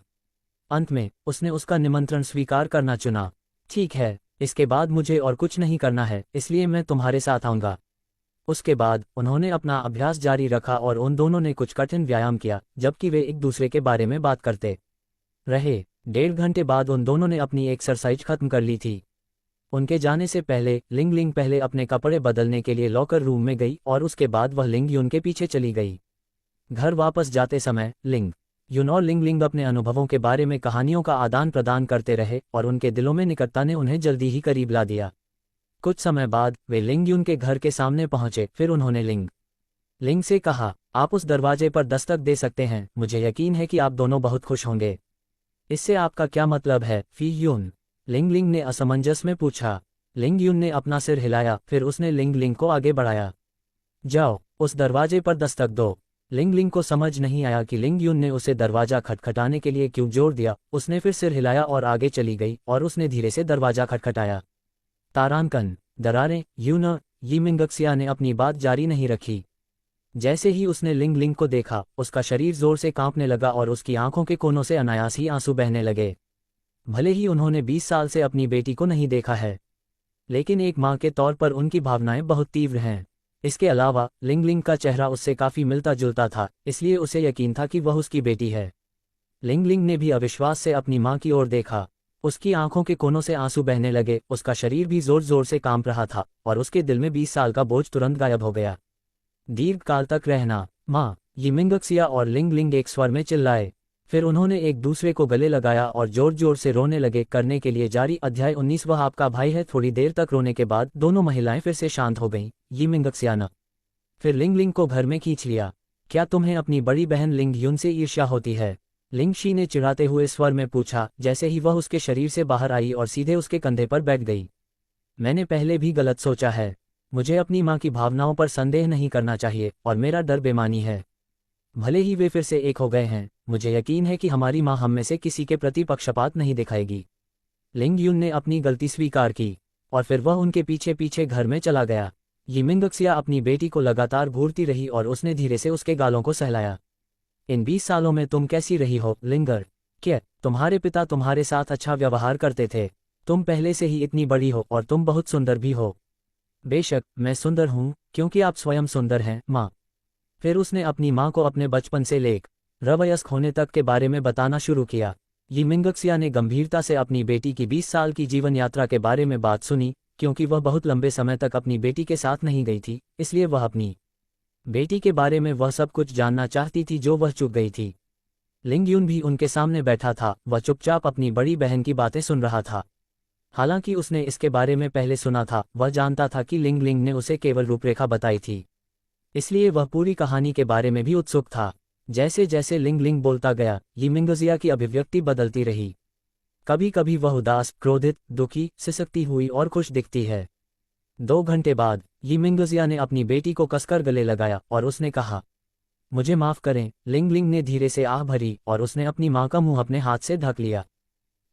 अंत में उसने उसका निमंत्रण स्वीकार करना चुना। ठीक है, इसके बाद मुझे और कुछ नहीं करना है, इसलिए मैं तुम्हारे साथ आऊंगा। उसके बाद उन्होंने अपना अभ्यास जारी रखा और उन दोनों ने कुछ कठिन व्यायाम किया, जबकि वे एक दूसरे के बारे में बात करते रहे। 1.5 घंटे बाद उन दोनों ने अपनी एक्सरसाइज खत्म कर ली थी। उनके जाने से पहले लिंग लिंग पहले अपने कपड़े बदलने के लिए लॉकर रूम में गई और उसके बाद वह लिंग यून के पीछे चली गई। घर वापस जाते समय लिंग यून और लिंग लिंग अपने अनुभवों के बारे में कहानियों का आदान प्रदान करते रहे और उनके दिलों में निकटता ने उन्हें जल्दी ही करीब ला दिया। कुछ समय बाद वे लिंग यून के घर के सामने पहुंचे। फिर उन्होंने लिंग लिंग से कहा, आप उस दरवाजे पर दस्तक दे सकते हैं, मुझे यकीन है कि आप दोनों बहुत खुश होंगे। इससे आपका क्या मतलब है, फी यून? लिंग लिंग ने असमंजस में पूछा। लिंग यून ने अपना सिर हिलाया, फिर उसने लिंग लिंग को आगे बढ़ाया। जाओ, उस दरवाजे पर दस्तक दो। लिंग लिंग को समझ नहीं आया कि लिंग यून ने उसे दरवाजा खटखटाने के लिए क्यों जोर दिया। उसने फिर सिर हिलाया और आगे चली गई और उसने धीरे से दरवाजा खटखटाया। तारांकन, दरारें, यून यीमिंगक्सिया ने अपनी बात जारी नहीं रखी। जैसे ही उसने लिंग लिंग को देखा, उसका शरीर जोर से कांपने लगा और उसकी आंखों के कोनों से अनायास ही आंसू बहने लगे। भले ही उन्होंने 20 साल से अपनी बेटी को नहीं देखा है, लेकिन एक मां के तौर पर उनकी भावनाएं बहुत तीव्र हैं। इसके अलावा लिंग लिंग का चेहरा उससे काफी मिलता जुलता था, इसलिए उसे यकीन था कि वह उसकी बेटी है। लिंग लिंग ने भी अविश्वास से अपनी मां की ओर देखा। उसकी आंखों के कोनों से आंसू बहने लगे, उसका शरीर भी जोर जोर से कांप रहा था और उसके दिल में 20 साल का बोझ तुरंत गायब हो गया। दीर्घ काल तक रहना, मां, यीमिंगक्सिया और लिंग लिंग एक स्वर में चिल्लाए। फिर उन्होंने एक दूसरे को गले लगाया और जोर जोर से रोने लगे। करने के लिए जारी अध्याय 19। वह आपका भाई है। थोड़ी देर तक रोने के बाद दोनों महिलाएं फिर से शांत हो गईं। यीमिंगक्सिया ने फिर लिंग लिंग को घर में खींच लिया। क्या तुम्हें अपनी बड़ी बहन लिंग यून से ईर्ष्या होती है? लिंग शी ने चिढ़ाते हुए स्वर में पूछा, जैसे ही वह उसके शरीर से बाहर आई और सीधे उसके कंधे पर बैठ गई। मैंने पहले भी गलत सोचा है। मुझे अपनी मां की भावनाओं पर संदेह नहीं करना चाहिए और मेरा डर बेमानी है। भले ही वे फिर से एक हो गए हैं, मुझे यकीन है कि हमारी मां हम में से किसी के प्रति पक्षपात नहीं दिखाएगी। लिंग यून ने अपनी गलती स्वीकार की और फिर वह उनके पीछे पीछे घर में चला गया। यीमिंगक्सिया अपनी बेटी को लगातार घूरती रही और उसने धीरे से उसके गालों को सहलाया। इन 20 सालों में तुम कैसी रही हो, लिंगर? क्या तुम्हारे पिता तुम्हारे साथ अच्छा व्यवहार करते थे? तुम पहले से ही इतनी बड़ी हो और तुम बहुत सुंदर भी हो। बेशक मैं सुंदर हूं, क्योंकि आप स्वयं सुंदर हैं, मां। फिर उसने अपनी मां को अपने बचपन से लेकर वयस्क होने तक के बारे में बताना शुरू किया। यीमिंगक्सिया ने गंभीरता से अपनी बेटी की 20 साल की जीवन यात्रा के बारे में बात सुनी। क्योंकि वह बहुत लंबे समय तक अपनी बेटी के साथ नहीं गई थी, इसलिए वह अपनी बेटी के बारे में वह सब कुछ जानना चाहती थी जो वह चूक गई थी। लिंग यून भी उनके सामने बैठा था। वह चुपचाप अपनी बड़ी बहन की बातें सुन रहा था। हालांकि उसने इसके बारे में पहले सुना था, वह जानता था कि लिंग लिंग ने उसे केवल रूपरेखा बताई थी, इसलिए वह पूरी कहानी के बारे में भी उत्सुक था। जैसे जैसे लिंग लिंग बोलता गया, यीमिंगक्सिया की अभिव्यक्ति बदलती रही। कभी कभी वह उदास, क्रोधित, दुखी, सिसकती हुई और खुश दिखती है। 2 घंटे बाद यीमिंगक्सिया ने अपनी बेटी को कसकर गले लगाया और उसने कहा, मुझे माफ करें। लिंग लिंग ने धीरे से आह भरी और उसने अपनी मां का मुंह अपने हाथ से ढक लिया।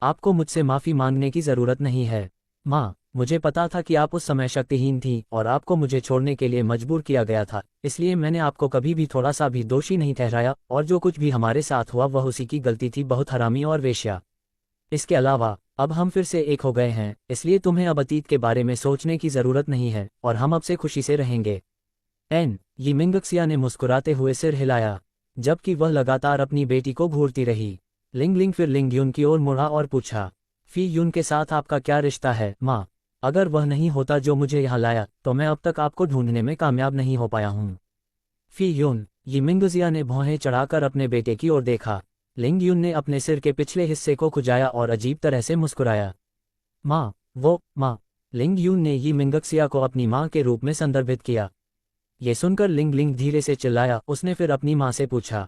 आपको मुझसे माफी मांगने की जरूरत नहीं है, मां। मुझे पता था कि आप उस समय शक्तिहीन थीं और आपको मुझे छोड़ने के लिए मजबूर किया गया था, इसलिए मैंने आपको कभी भी थोड़ा सा भी दोषी नहीं ठहराया और जो कुछ भी हमारे साथ हुआ वह उसी की गलती थी, बहुत हरामी और वेश्या। इसके अलावा अब हम फिर से एक हो गए हैं, इसलिए तुम्हें अब अतीत के बारे में सोचने की जरूरत नहीं है और हम अब से खुशी से रहेंगे। यीमिंगक्सिया ने मुस्कुराते हुए सिर हिलाया, जबकि वह लगातार अपनी बेटी को घूरती रही। लिंग लिंग फिर लिंग यून की ओर मुड़ा और पूछा, फी यून के साथ आपका क्या रिश्ता है, मां? अगर वह नहीं होता जो मुझे यहाँ लाया, तो मैं अब तक आपको ढूंढने में कामयाब नहीं हो पाया हूँ। फी यून, यीमिंगक्सिया ने भौहें चढ़ाकर अपने बेटे की ओर देखा। लिंग यून ने अपने सिर के पिछले हिस्से को खुजाया और अजीब तरह से मुस्कुराया। मां, वो मां। लिंग यून ने यीमिंगक्सिया को अपनी मां के रूप में संदर्भित किया। ये सुनकर लिंग लिंग धीरे से चिल्लाया। उसने फिर अपनी मां से पूछा,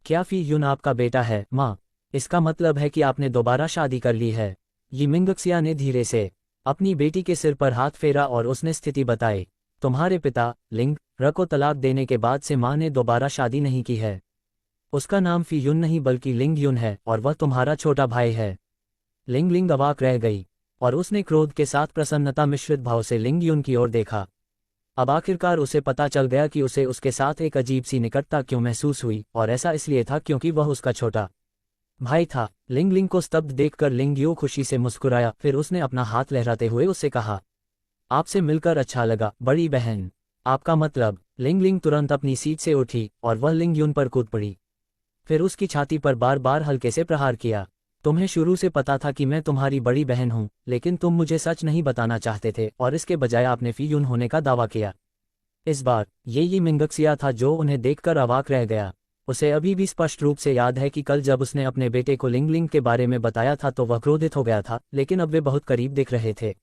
क्या फी यून आपका बेटा है, मां? इसका मतलब है कि आपने दोबारा शादी कर ली है। यीमिंगक्सिया ने धीरे से अपनी बेटी के सिर पर हाथ फेरा और उसने स्थिति बताई। तुम्हारे पिता लिंग र को तलाक देने के बाद से मां ने दोबारा शादी नहीं की है। उसका नाम फी युन नहीं बल्कि लिंग युन है और वह तुम्हारा छोटा भाई है। लिंग लिंग अवाक रह गई और उसने क्रोध के साथ प्रसन्नता मिश्रित भाव से लिंग युन की ओर देखा। अब आखिरकार उसे पता चल गया कि उसे उसके साथ एक अजीब सी निकटता क्यों महसूस हुई, और ऐसा इसलिए था क्योंकि वह उसका छोटा भाई था। लिंग लिंग को स्तब्ध देखकर लिंग यू खुशी से मुस्कुराया, फिर उसने अपना हाथ लहराते हुए उससे कहा, आपसे मिलकर अच्छा लगा बड़ी बहन। आपका मतलब? लिंग लिंग तुरंत अपनी सीट से उठी और वह लिंग यून पर कूद पड़ी। फिर उसकी छाती पर बार बार हल्के से प्रहार किया। तुम्हें शुरू से पता था कि मैं तुम्हारी बड़ी बहन हूं, लेकिन तुम मुझे सच नहीं बताना चाहते थे और इसके बजाय आपने फी यून होने का दावा किया। इस बार ये मिंगक्सिया था जो उन्हें देखकर अवाक रह गया। उसे अभी भी स्पष्ट रूप से याद है कि कल जब उसने अपने बेटे को लिंग लिंग के बारे में बताया था तो वह क्रोधित हो गया था, लेकिन अब वे बहुत करीब दिख रहे थे।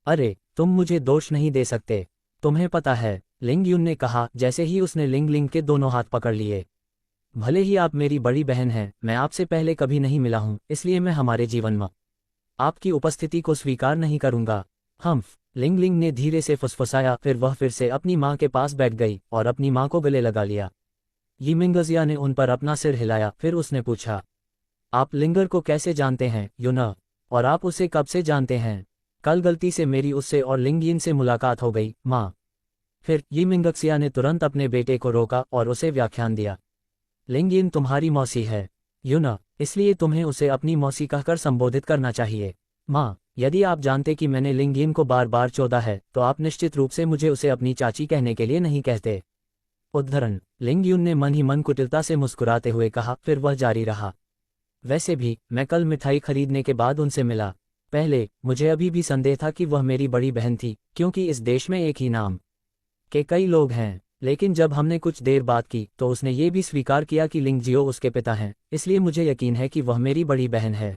अरे तुम मुझे दोष नहीं दे सकते, तुम्हें पता है, लिंग यून ने कहा जैसे ही उसने लिंग लिंग के दोनों हाथ पकड़ लिए। भले ही आप मेरी बड़ी बहन हैं, मैं आपसे पहले कभी नहीं मिला हूं, इसलिए मैं हमारे जीवन में आपकी उपस्थिति को स्वीकार नहीं करूंगा। लिंग लिंग ने धीरे से फुसफुसाया, फिर वह फिर से अपनी माँ के पास बैठ गई और अपनी माँ को गले लगा लिया। यिमिंगजिया ने उन पर अपना सिर हिलाया, फिर उसने पूछा, आप लिंगर को कैसे जानते हैं युना? और आप उसे कब से जानते हैं? कल गलती से मेरी उससे और लिंगयिन से मुलाकात हो गई माँ। फिर यिमिंगक्सिया ने तुरंत अपने बेटे को रोका और उसे व्याख्यान दिया। लिंगयिन तुम्हारी मौसी है युना, इसलिए तुम्हें उसे अपनी मौसी कहकर संबोधित करना चाहिए। माँ, यदि आप जानते कि मैंने लिंगयिन को बार बार चोदा है तो आप निश्चित रूप से मुझे उसे अपनी चाची कहने के लिए नहीं कहते। उद्धरण। लिंग यून ने मन ही मन कुटिलता से मुस्कुराते हुए कहा, फिर वह जारी रहा, वैसे भी मैं कल मिठाई खरीदने के बाद उनसे मिला। पहले मुझे अभी भी संदेह था कि वह मेरी बड़ी बहन थी, क्योंकि इस देश में एक ही नाम के कई लोग हैं, लेकिन जब हमने कुछ देर बात की तो उसने ये भी स्वीकार किया कि लिंगजियो उसके पिता हैं, इसलिए मुझे यकीन है कि वह मेरी बड़ी बहन है।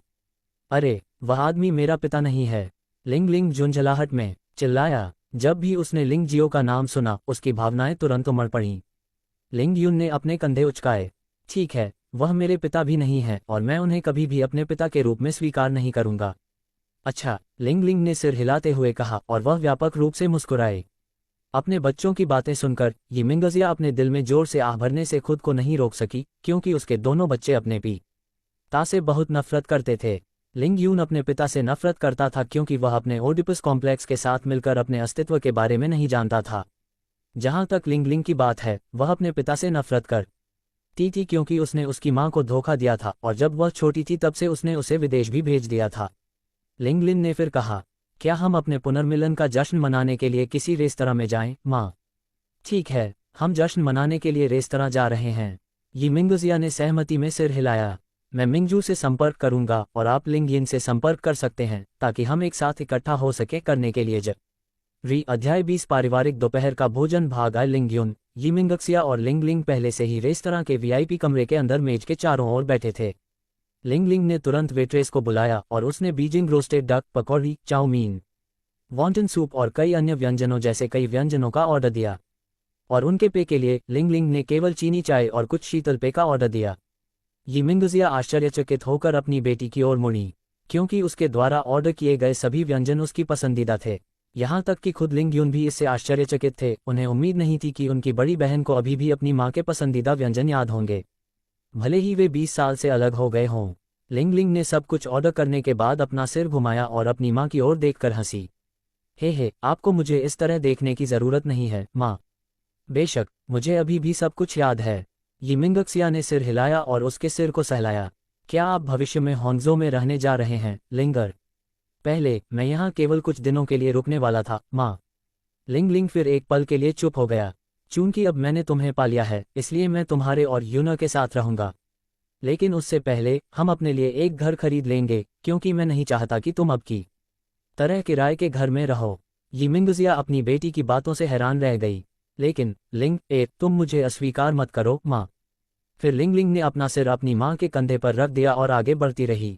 अरे वह आदमी मेरा पिता नहीं है, लिंग लिंग झुंझलाहट में चिल्लाया। जब भी उसने लिंग जियो का नाम सुना उसकी भावनाएं तुरंत उमड़ पड़ीं। लिंग यून ने अपने कंधे उचकाए, ठीक है, वह मेरे पिता भी नहीं है और मैं उन्हें कभी भी अपने पिता के रूप में स्वीकार नहीं करूंगा। अच्छा, लिंग लिंग ने सिर हिलाते हुए कहा और वह व्यापक रूप से मुस्कुराए। अपने बच्चों की बातें सुनकर यिमिंगजिया अपने दिल में जोर से आह भरने से खुद को नहीं रोक सकी, क्योंकि उसके दोनों बच्चे अपने पिता से बहुत नफरत करते थे। लिंग यून अपने पिता से नफरत करता था क्योंकि वह अपने ओडिपस कॉम्प्लेक्स के साथ मिलकर अपने अस्तित्व के बारे में नहीं जानता था। जहां तक लिंग लिंग की बात है, वह अपने पिता से नफरत करती थी क्योंकि उसने उसकी मां को धोखा दिया था और जब वह छोटी थी तब से उसने उसे विदेश भी भेज दिया था। लिंग लिन ने फिर कहा, क्या हम अपने पुनर्मिलन का जश्न मनाने के लिए किसी रेस्तरां में जाएं, मां? ठीक है, हम जश्न मनाने के लिए रेस्तरां जा रहे हैं। यिमिंगजिया ने सहमति में सिर हिलाया। मैं मिंगजू से संपर्क करूंगा और आप लिंगयिन से संपर्क कर सकते हैं ताकि हम एक साथ इकट्ठा हो सके करने के लिए अध्याय 20 पारिवारिक दोपहर का भोजन भाग आए। लिंग यून, यिमिंगक्सिया और लिंग लिंग पहले से ही रेस्तरां के वीआईपी कमरे के अंदर मेज के चारों ओर बैठे थे। लिंग लिंग ने तुरंत वेट्रेस को बुलाया और उसने बीजिंग रोस्टेड डक, पकौड़ी, चाउमीन, वॉन्टन सूप और कई अन्य व्यंजनों जैसे कई व्यंजनों का ऑर्डर दिया। और उनके पे के लिए लिंग लिंग ने केवल चीनी चाय और कुछ शीतल पे का ऑर्डर दिया। यिमिंगजिया आश्चर्यचकित होकर अपनी बेटी की ओर मुड़ी, क्योंकि उसके द्वारा ऑर्डर किए गए सभी व्यंजन उसकी पसंदीदा थे। यहाँ तक कि खुद लिंग यून भी इससे आश्चर्यचकित थे। उन्हें उम्मीद नहीं थी कि उनकी बड़ी बहन को अभी भी अपनी माँ के पसंदीदा व्यंजन याद होंगे, भले ही वे 20 साल से अलग हो गए हों। लिंग लिंग ने सब कुछ ऑर्डर करने के बाद अपना सिर घुमाया और अपनी माँ की ओर देखकर हंसी। हे, आपको मुझे इस तरह देखने की जरूरत नहीं है, माँ। बेशक, मुझे अभी भी सब कुछ याद है। यिमिंगक्सिया ने सिर हिलाया और उसके सिर को सहलाया। क्या आप भविष्य में होंगजो में रहने जा रहे हैं, लिंगर? पहले मैं यहाँ केवल कुछ दिनों के लिए रुकने वाला था, माँ। लिंग लिंग फिर एक पल के लिए चुप हो गया। चूंकि अब मैंने तुम्हें पा लिया है, इसलिए मैं तुम्हारे और यूना के साथ रहूंगा, लेकिन उससे पहले हम अपने लिए एक घर खरीद लेंगे, क्योंकि मैं नहीं चाहता कि तुम अब की तरह किराए के घर में रहो। यिमिंगजिया अपनी बेटी की बातों से हैरान रह गई। लेकिन लिंग, तुम मुझे अस्वीकार मत करो, माँ। फिर लिंग लिंग ने अपना सिर अपनी माँ के कंधे पर रख दिया और आगे बढ़ती रही।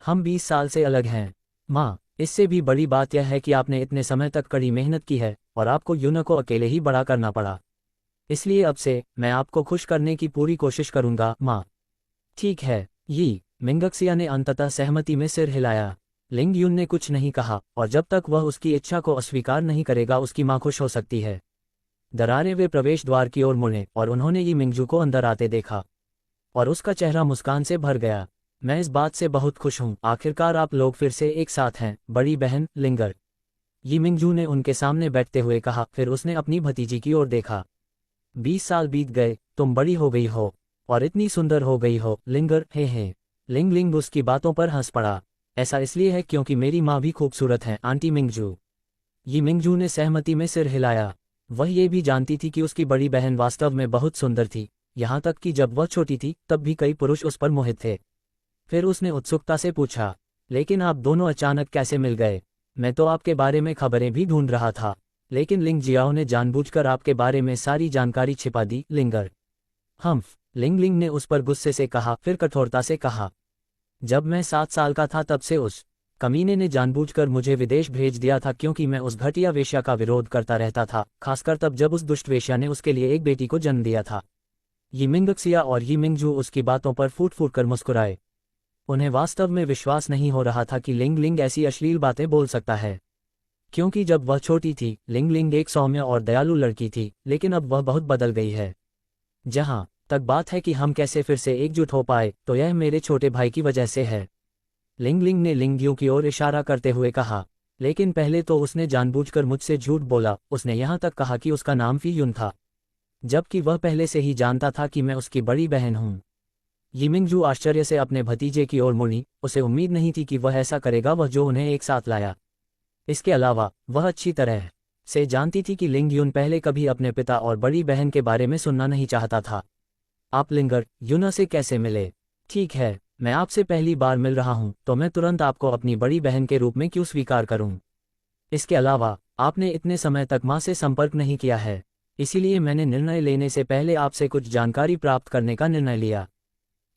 हम 20 साल से अलग हैं, माँ। इससे भी बड़ी बात यह है कि आपने इतने समय तक कड़ी मेहनत की है और आपको यूना को अकेले ही बड़ा करना पड़ा। इसलिए अब से मैं आपको खुश करने की पूरी कोशिश करूंगा, माँ। ठीक है, मिंगक्सिया ने अंततः सहमति में सिर हिलाया। लिंग यून ने कुछ नहीं कहा, और जब तक वह उसकी इच्छा को अस्वीकार नहीं करेगा उसकी माँ खुश हो सकती है। दरारे वे प्रवेश द्वार की ओर मुड़े और उन्होंने यिमिंगजू को अंदर आते देखा। और उसका चेहरा मुस्कान से भर गया। मैं इस बात से बहुत खुश हूँ, आखिरकार आप लोग फिर से एक साथ हैं, बड़ी बहन लिंगर। यी मिंगजू ने उनके सामने बैठते हुए कहा, फिर उसने अपनी भतीजी की ओर देखा। 20 साल बीत गए, तुम बड़ी हो गई हो और इतनी सुंदर हो गई हो लिंगर। हे। लिंग लिंग उसकी बातों पर हंस पड़ा। ऐसा इसलिए है क्योंकि मेरी माँ भी खूबसूरत है आंटी मिंगजू। यी मिंगजू ने सहमति में सिर हिलाया। वह ये भी जानती थी कि उसकी बड़ी बहन वास्तव में बहुत सुंदर थी, यहाँ तक कि जब वह छोटी थी तब भी कई पुरुष उस पर मोहित थे। फिर उसने उत्सुकता से पूछा, लेकिन आप दोनों अचानक कैसे मिल गए? मैं तो आपके बारे में खबरें भी ढूंढ रहा था। लेकिन लिंग जियाओ ने जानबूझकर आपके बारे में सारी जानकारी छिपा दी लिंगर। लिंग लिंग ने उस पर गुस्से से कहा, फिर कठोरता से कहा, जब मैं 7 साल का था तब से उस कमीने ने जानबूझकर मुझे विदेश भेज दिया था, क्योंकि मैं उस घटिया वेश्या का विरोध करता रहता था, खासकर तब जब उस दुष्ट वेश्या ने उसके लिए एक बेटी को जन्म दिया था। यी मिंगक्सिया और यी मिंगजू उसकी बातों पर फूट फूट कर मुस्कुराए। उन्हें वास्तव में विश्वास नहीं हो रहा था कि लिंग लिंग ऐसी अश्लील बातें बोल सकता है, क्योंकि जब वह छोटी थी लिंग लिंग एक सौम्य और दयालु लड़की थी, लेकिन अब वह बहुत बदल गई है। जहां तक बात है कि हम कैसे फिर से एकजुट हो पाए, तो यह मेरे छोटे भाई की वजह से है। लिंग लिंग ने लिंगयू की ओर इशारा करते हुए कहा, लेकिन पहले तो उसने जानबूझकर मुझसे झूठ बोला। उसने यहाँ तक कहा कि उसका नाम फी युन था, जबकि वह पहले से ही जानता था कि मैं उसकी बड़ी बहन हूँ। यी मिंगजू आश्चर्य से अपने भतीजे की ओर मुड़ी। उसे उम्मीद नहीं थी कि वह ऐसा करेगा, वह जो उन्हें एक साथ लाया। इसके अलावा वह अच्छी तरह से जानती थी कि लिंग युन पहले कभी अपने पिता और बड़ी बहन के बारे में सुनना नहीं चाहता था। आप लिंगर युना से कैसे मिले? ठीक है, मैं आपसे पहली बार मिल रहा हूं, तो मैं तुरंत आपको अपनी बड़ी बहन के रूप में क्यों स्वीकार करूं? इसके अलावा आपने इतने समय तक मां से संपर्क नहीं किया है, इसीलिए मैंने निर्णय लेने से पहले आपसे कुछ जानकारी प्राप्त करने का निर्णय लिया।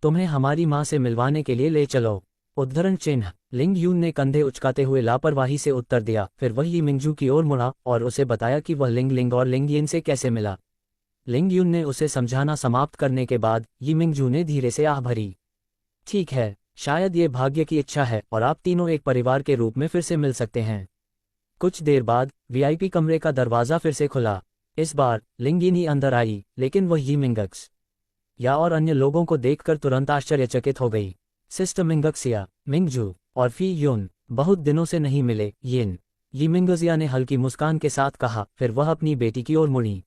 तुम्हें हमारी मां से मिलवाने के लिए ले चलो। उद्धरण चिन्ह। लिंग यून ने कंधे उचकाते हुए लापरवाही से उत्तर दिया। फिर वह यी मिंगजू की ओर मुड़ा और उसे बताया कि वह लिंग लिंग और लिंग यिन से कैसे मिला। लिंग यून ने उसे समझाना समाप्त करने के बाद यी मिंगजू ने धीरे से आह भरी। ठीक है, शायद ये भाग्य की इच्छा है और आप तीनों एक परिवार के रूप में फिर से मिल सकते हैं। कुछ देर बाद वीआईपी कमरे का दरवाज़ा फिर से खुला। इस बार लिंग यिन ही अंदर आई, लेकिन वह यी मिंगक्स या और अन्य लोगों को देखकर तुरंत आश्चर्यचकित हो गई। सिस्टर मिंगक्सिया, मिंगजू और फी युन, बहुत दिनों से नहीं मिले यिन, यी मिंगजिया ने हल्की मुस्कान के साथ कहा। फिर वह अपनी बेटी की ओर मुड़ी।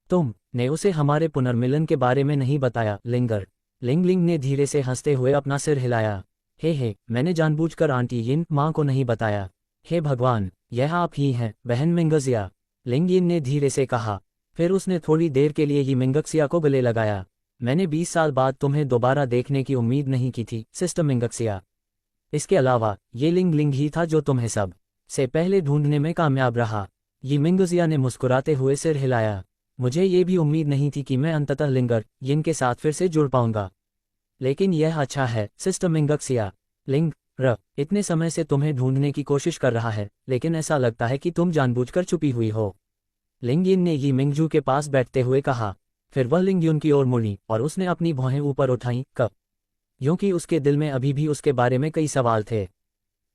तुमने उसे हमारे पुनर्मिलन के बारे में नहीं बताया लिंगर। लिंग लिंग ने धीरे से हंसते हुए अपना सिर हिलाया। हे, मैंने जानबूझकर आंटी यिन माँ को नहीं बताया। हे भगवान, यह आप ही हैं बहन मिंगजिया, लिंग यिन ने धीरे से कहा। फिर उसने थोड़ी देर के लिए यी मिंगक्सिया को गले लगाया। मैंने 20 साल बाद तुम्हें दोबारा देखने की उम्मीद नहीं की थी सिस्टर मिंगक्सिया। इसके अलावा ये लिंग लिंग ही था जो तुम्हें सब से पहले ढूंढने में कामयाब रहा। यी मिंगजिया ने मुस्कुराते हुए सिर हिलाया। मुझे ये भी उम्मीद नहीं थी कि मैं अंततः लिंगर यिन के साथ फिर से जुड़ पाऊंगा, लेकिन यह अच्छा है सिस्टर मिंगक्सिया। लिंग इतने समय से तुम्हें ढूंढने की कोशिश कर रहा है, लेकिन ऐसा लगता है कि तुम जानबूझकर छुपी हुई हो, लिंग यिन ने यी मिंगजू के पास बैठते हुए कहा। फिर वह लिंग युन की ओर मुड़ी और उसने अपनी भौहें ऊपर उठाईं, क्योंकि उसके दिल में अभी भी उसके बारे में कई सवाल थे।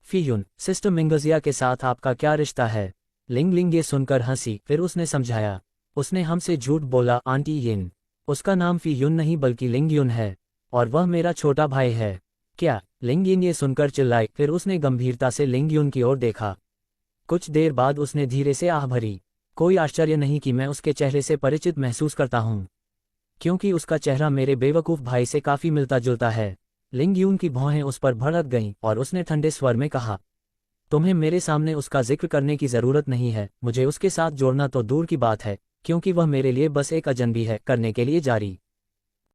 फी युन, सिस्टर मिंगजिया के साथ आपका क्या रिश्ता है? लिंग लिंग ये सुनकर हंसी। फिर उसने समझाया, उसने हमसे झूठ बोला आंटी यिन, उसका नाम फी युन नहीं बल्कि लिंग युन है, और वह मेरा छोटा भाई है। क्या? लिंग यिन ये सुनकर चिल्लाई। फिर उसने गंभीरता से लिंग युन की ओर देखा। कुछ देर बाद उसने धीरे से आह भरी। कोई आश्चर्य नहीं कि मैं उसके चेहरे से परिचित महसूस करता हूँ, क्योंकि उसका चेहरा मेरे बेवकूफ़ भाई से काफ़ी मिलता जुलता है। लिंग यून की भौहें उस पर भड़क गईं और उसने ठंडे स्वर में कहा, तुम्हें मेरे सामने उसका जिक्र करने की ज़रूरत नहीं है। मुझे उसके साथ जोड़ना तो दूर की बात है, क्योंकि वह मेरे लिए बस एक अजनबी है। करने के लिए जारी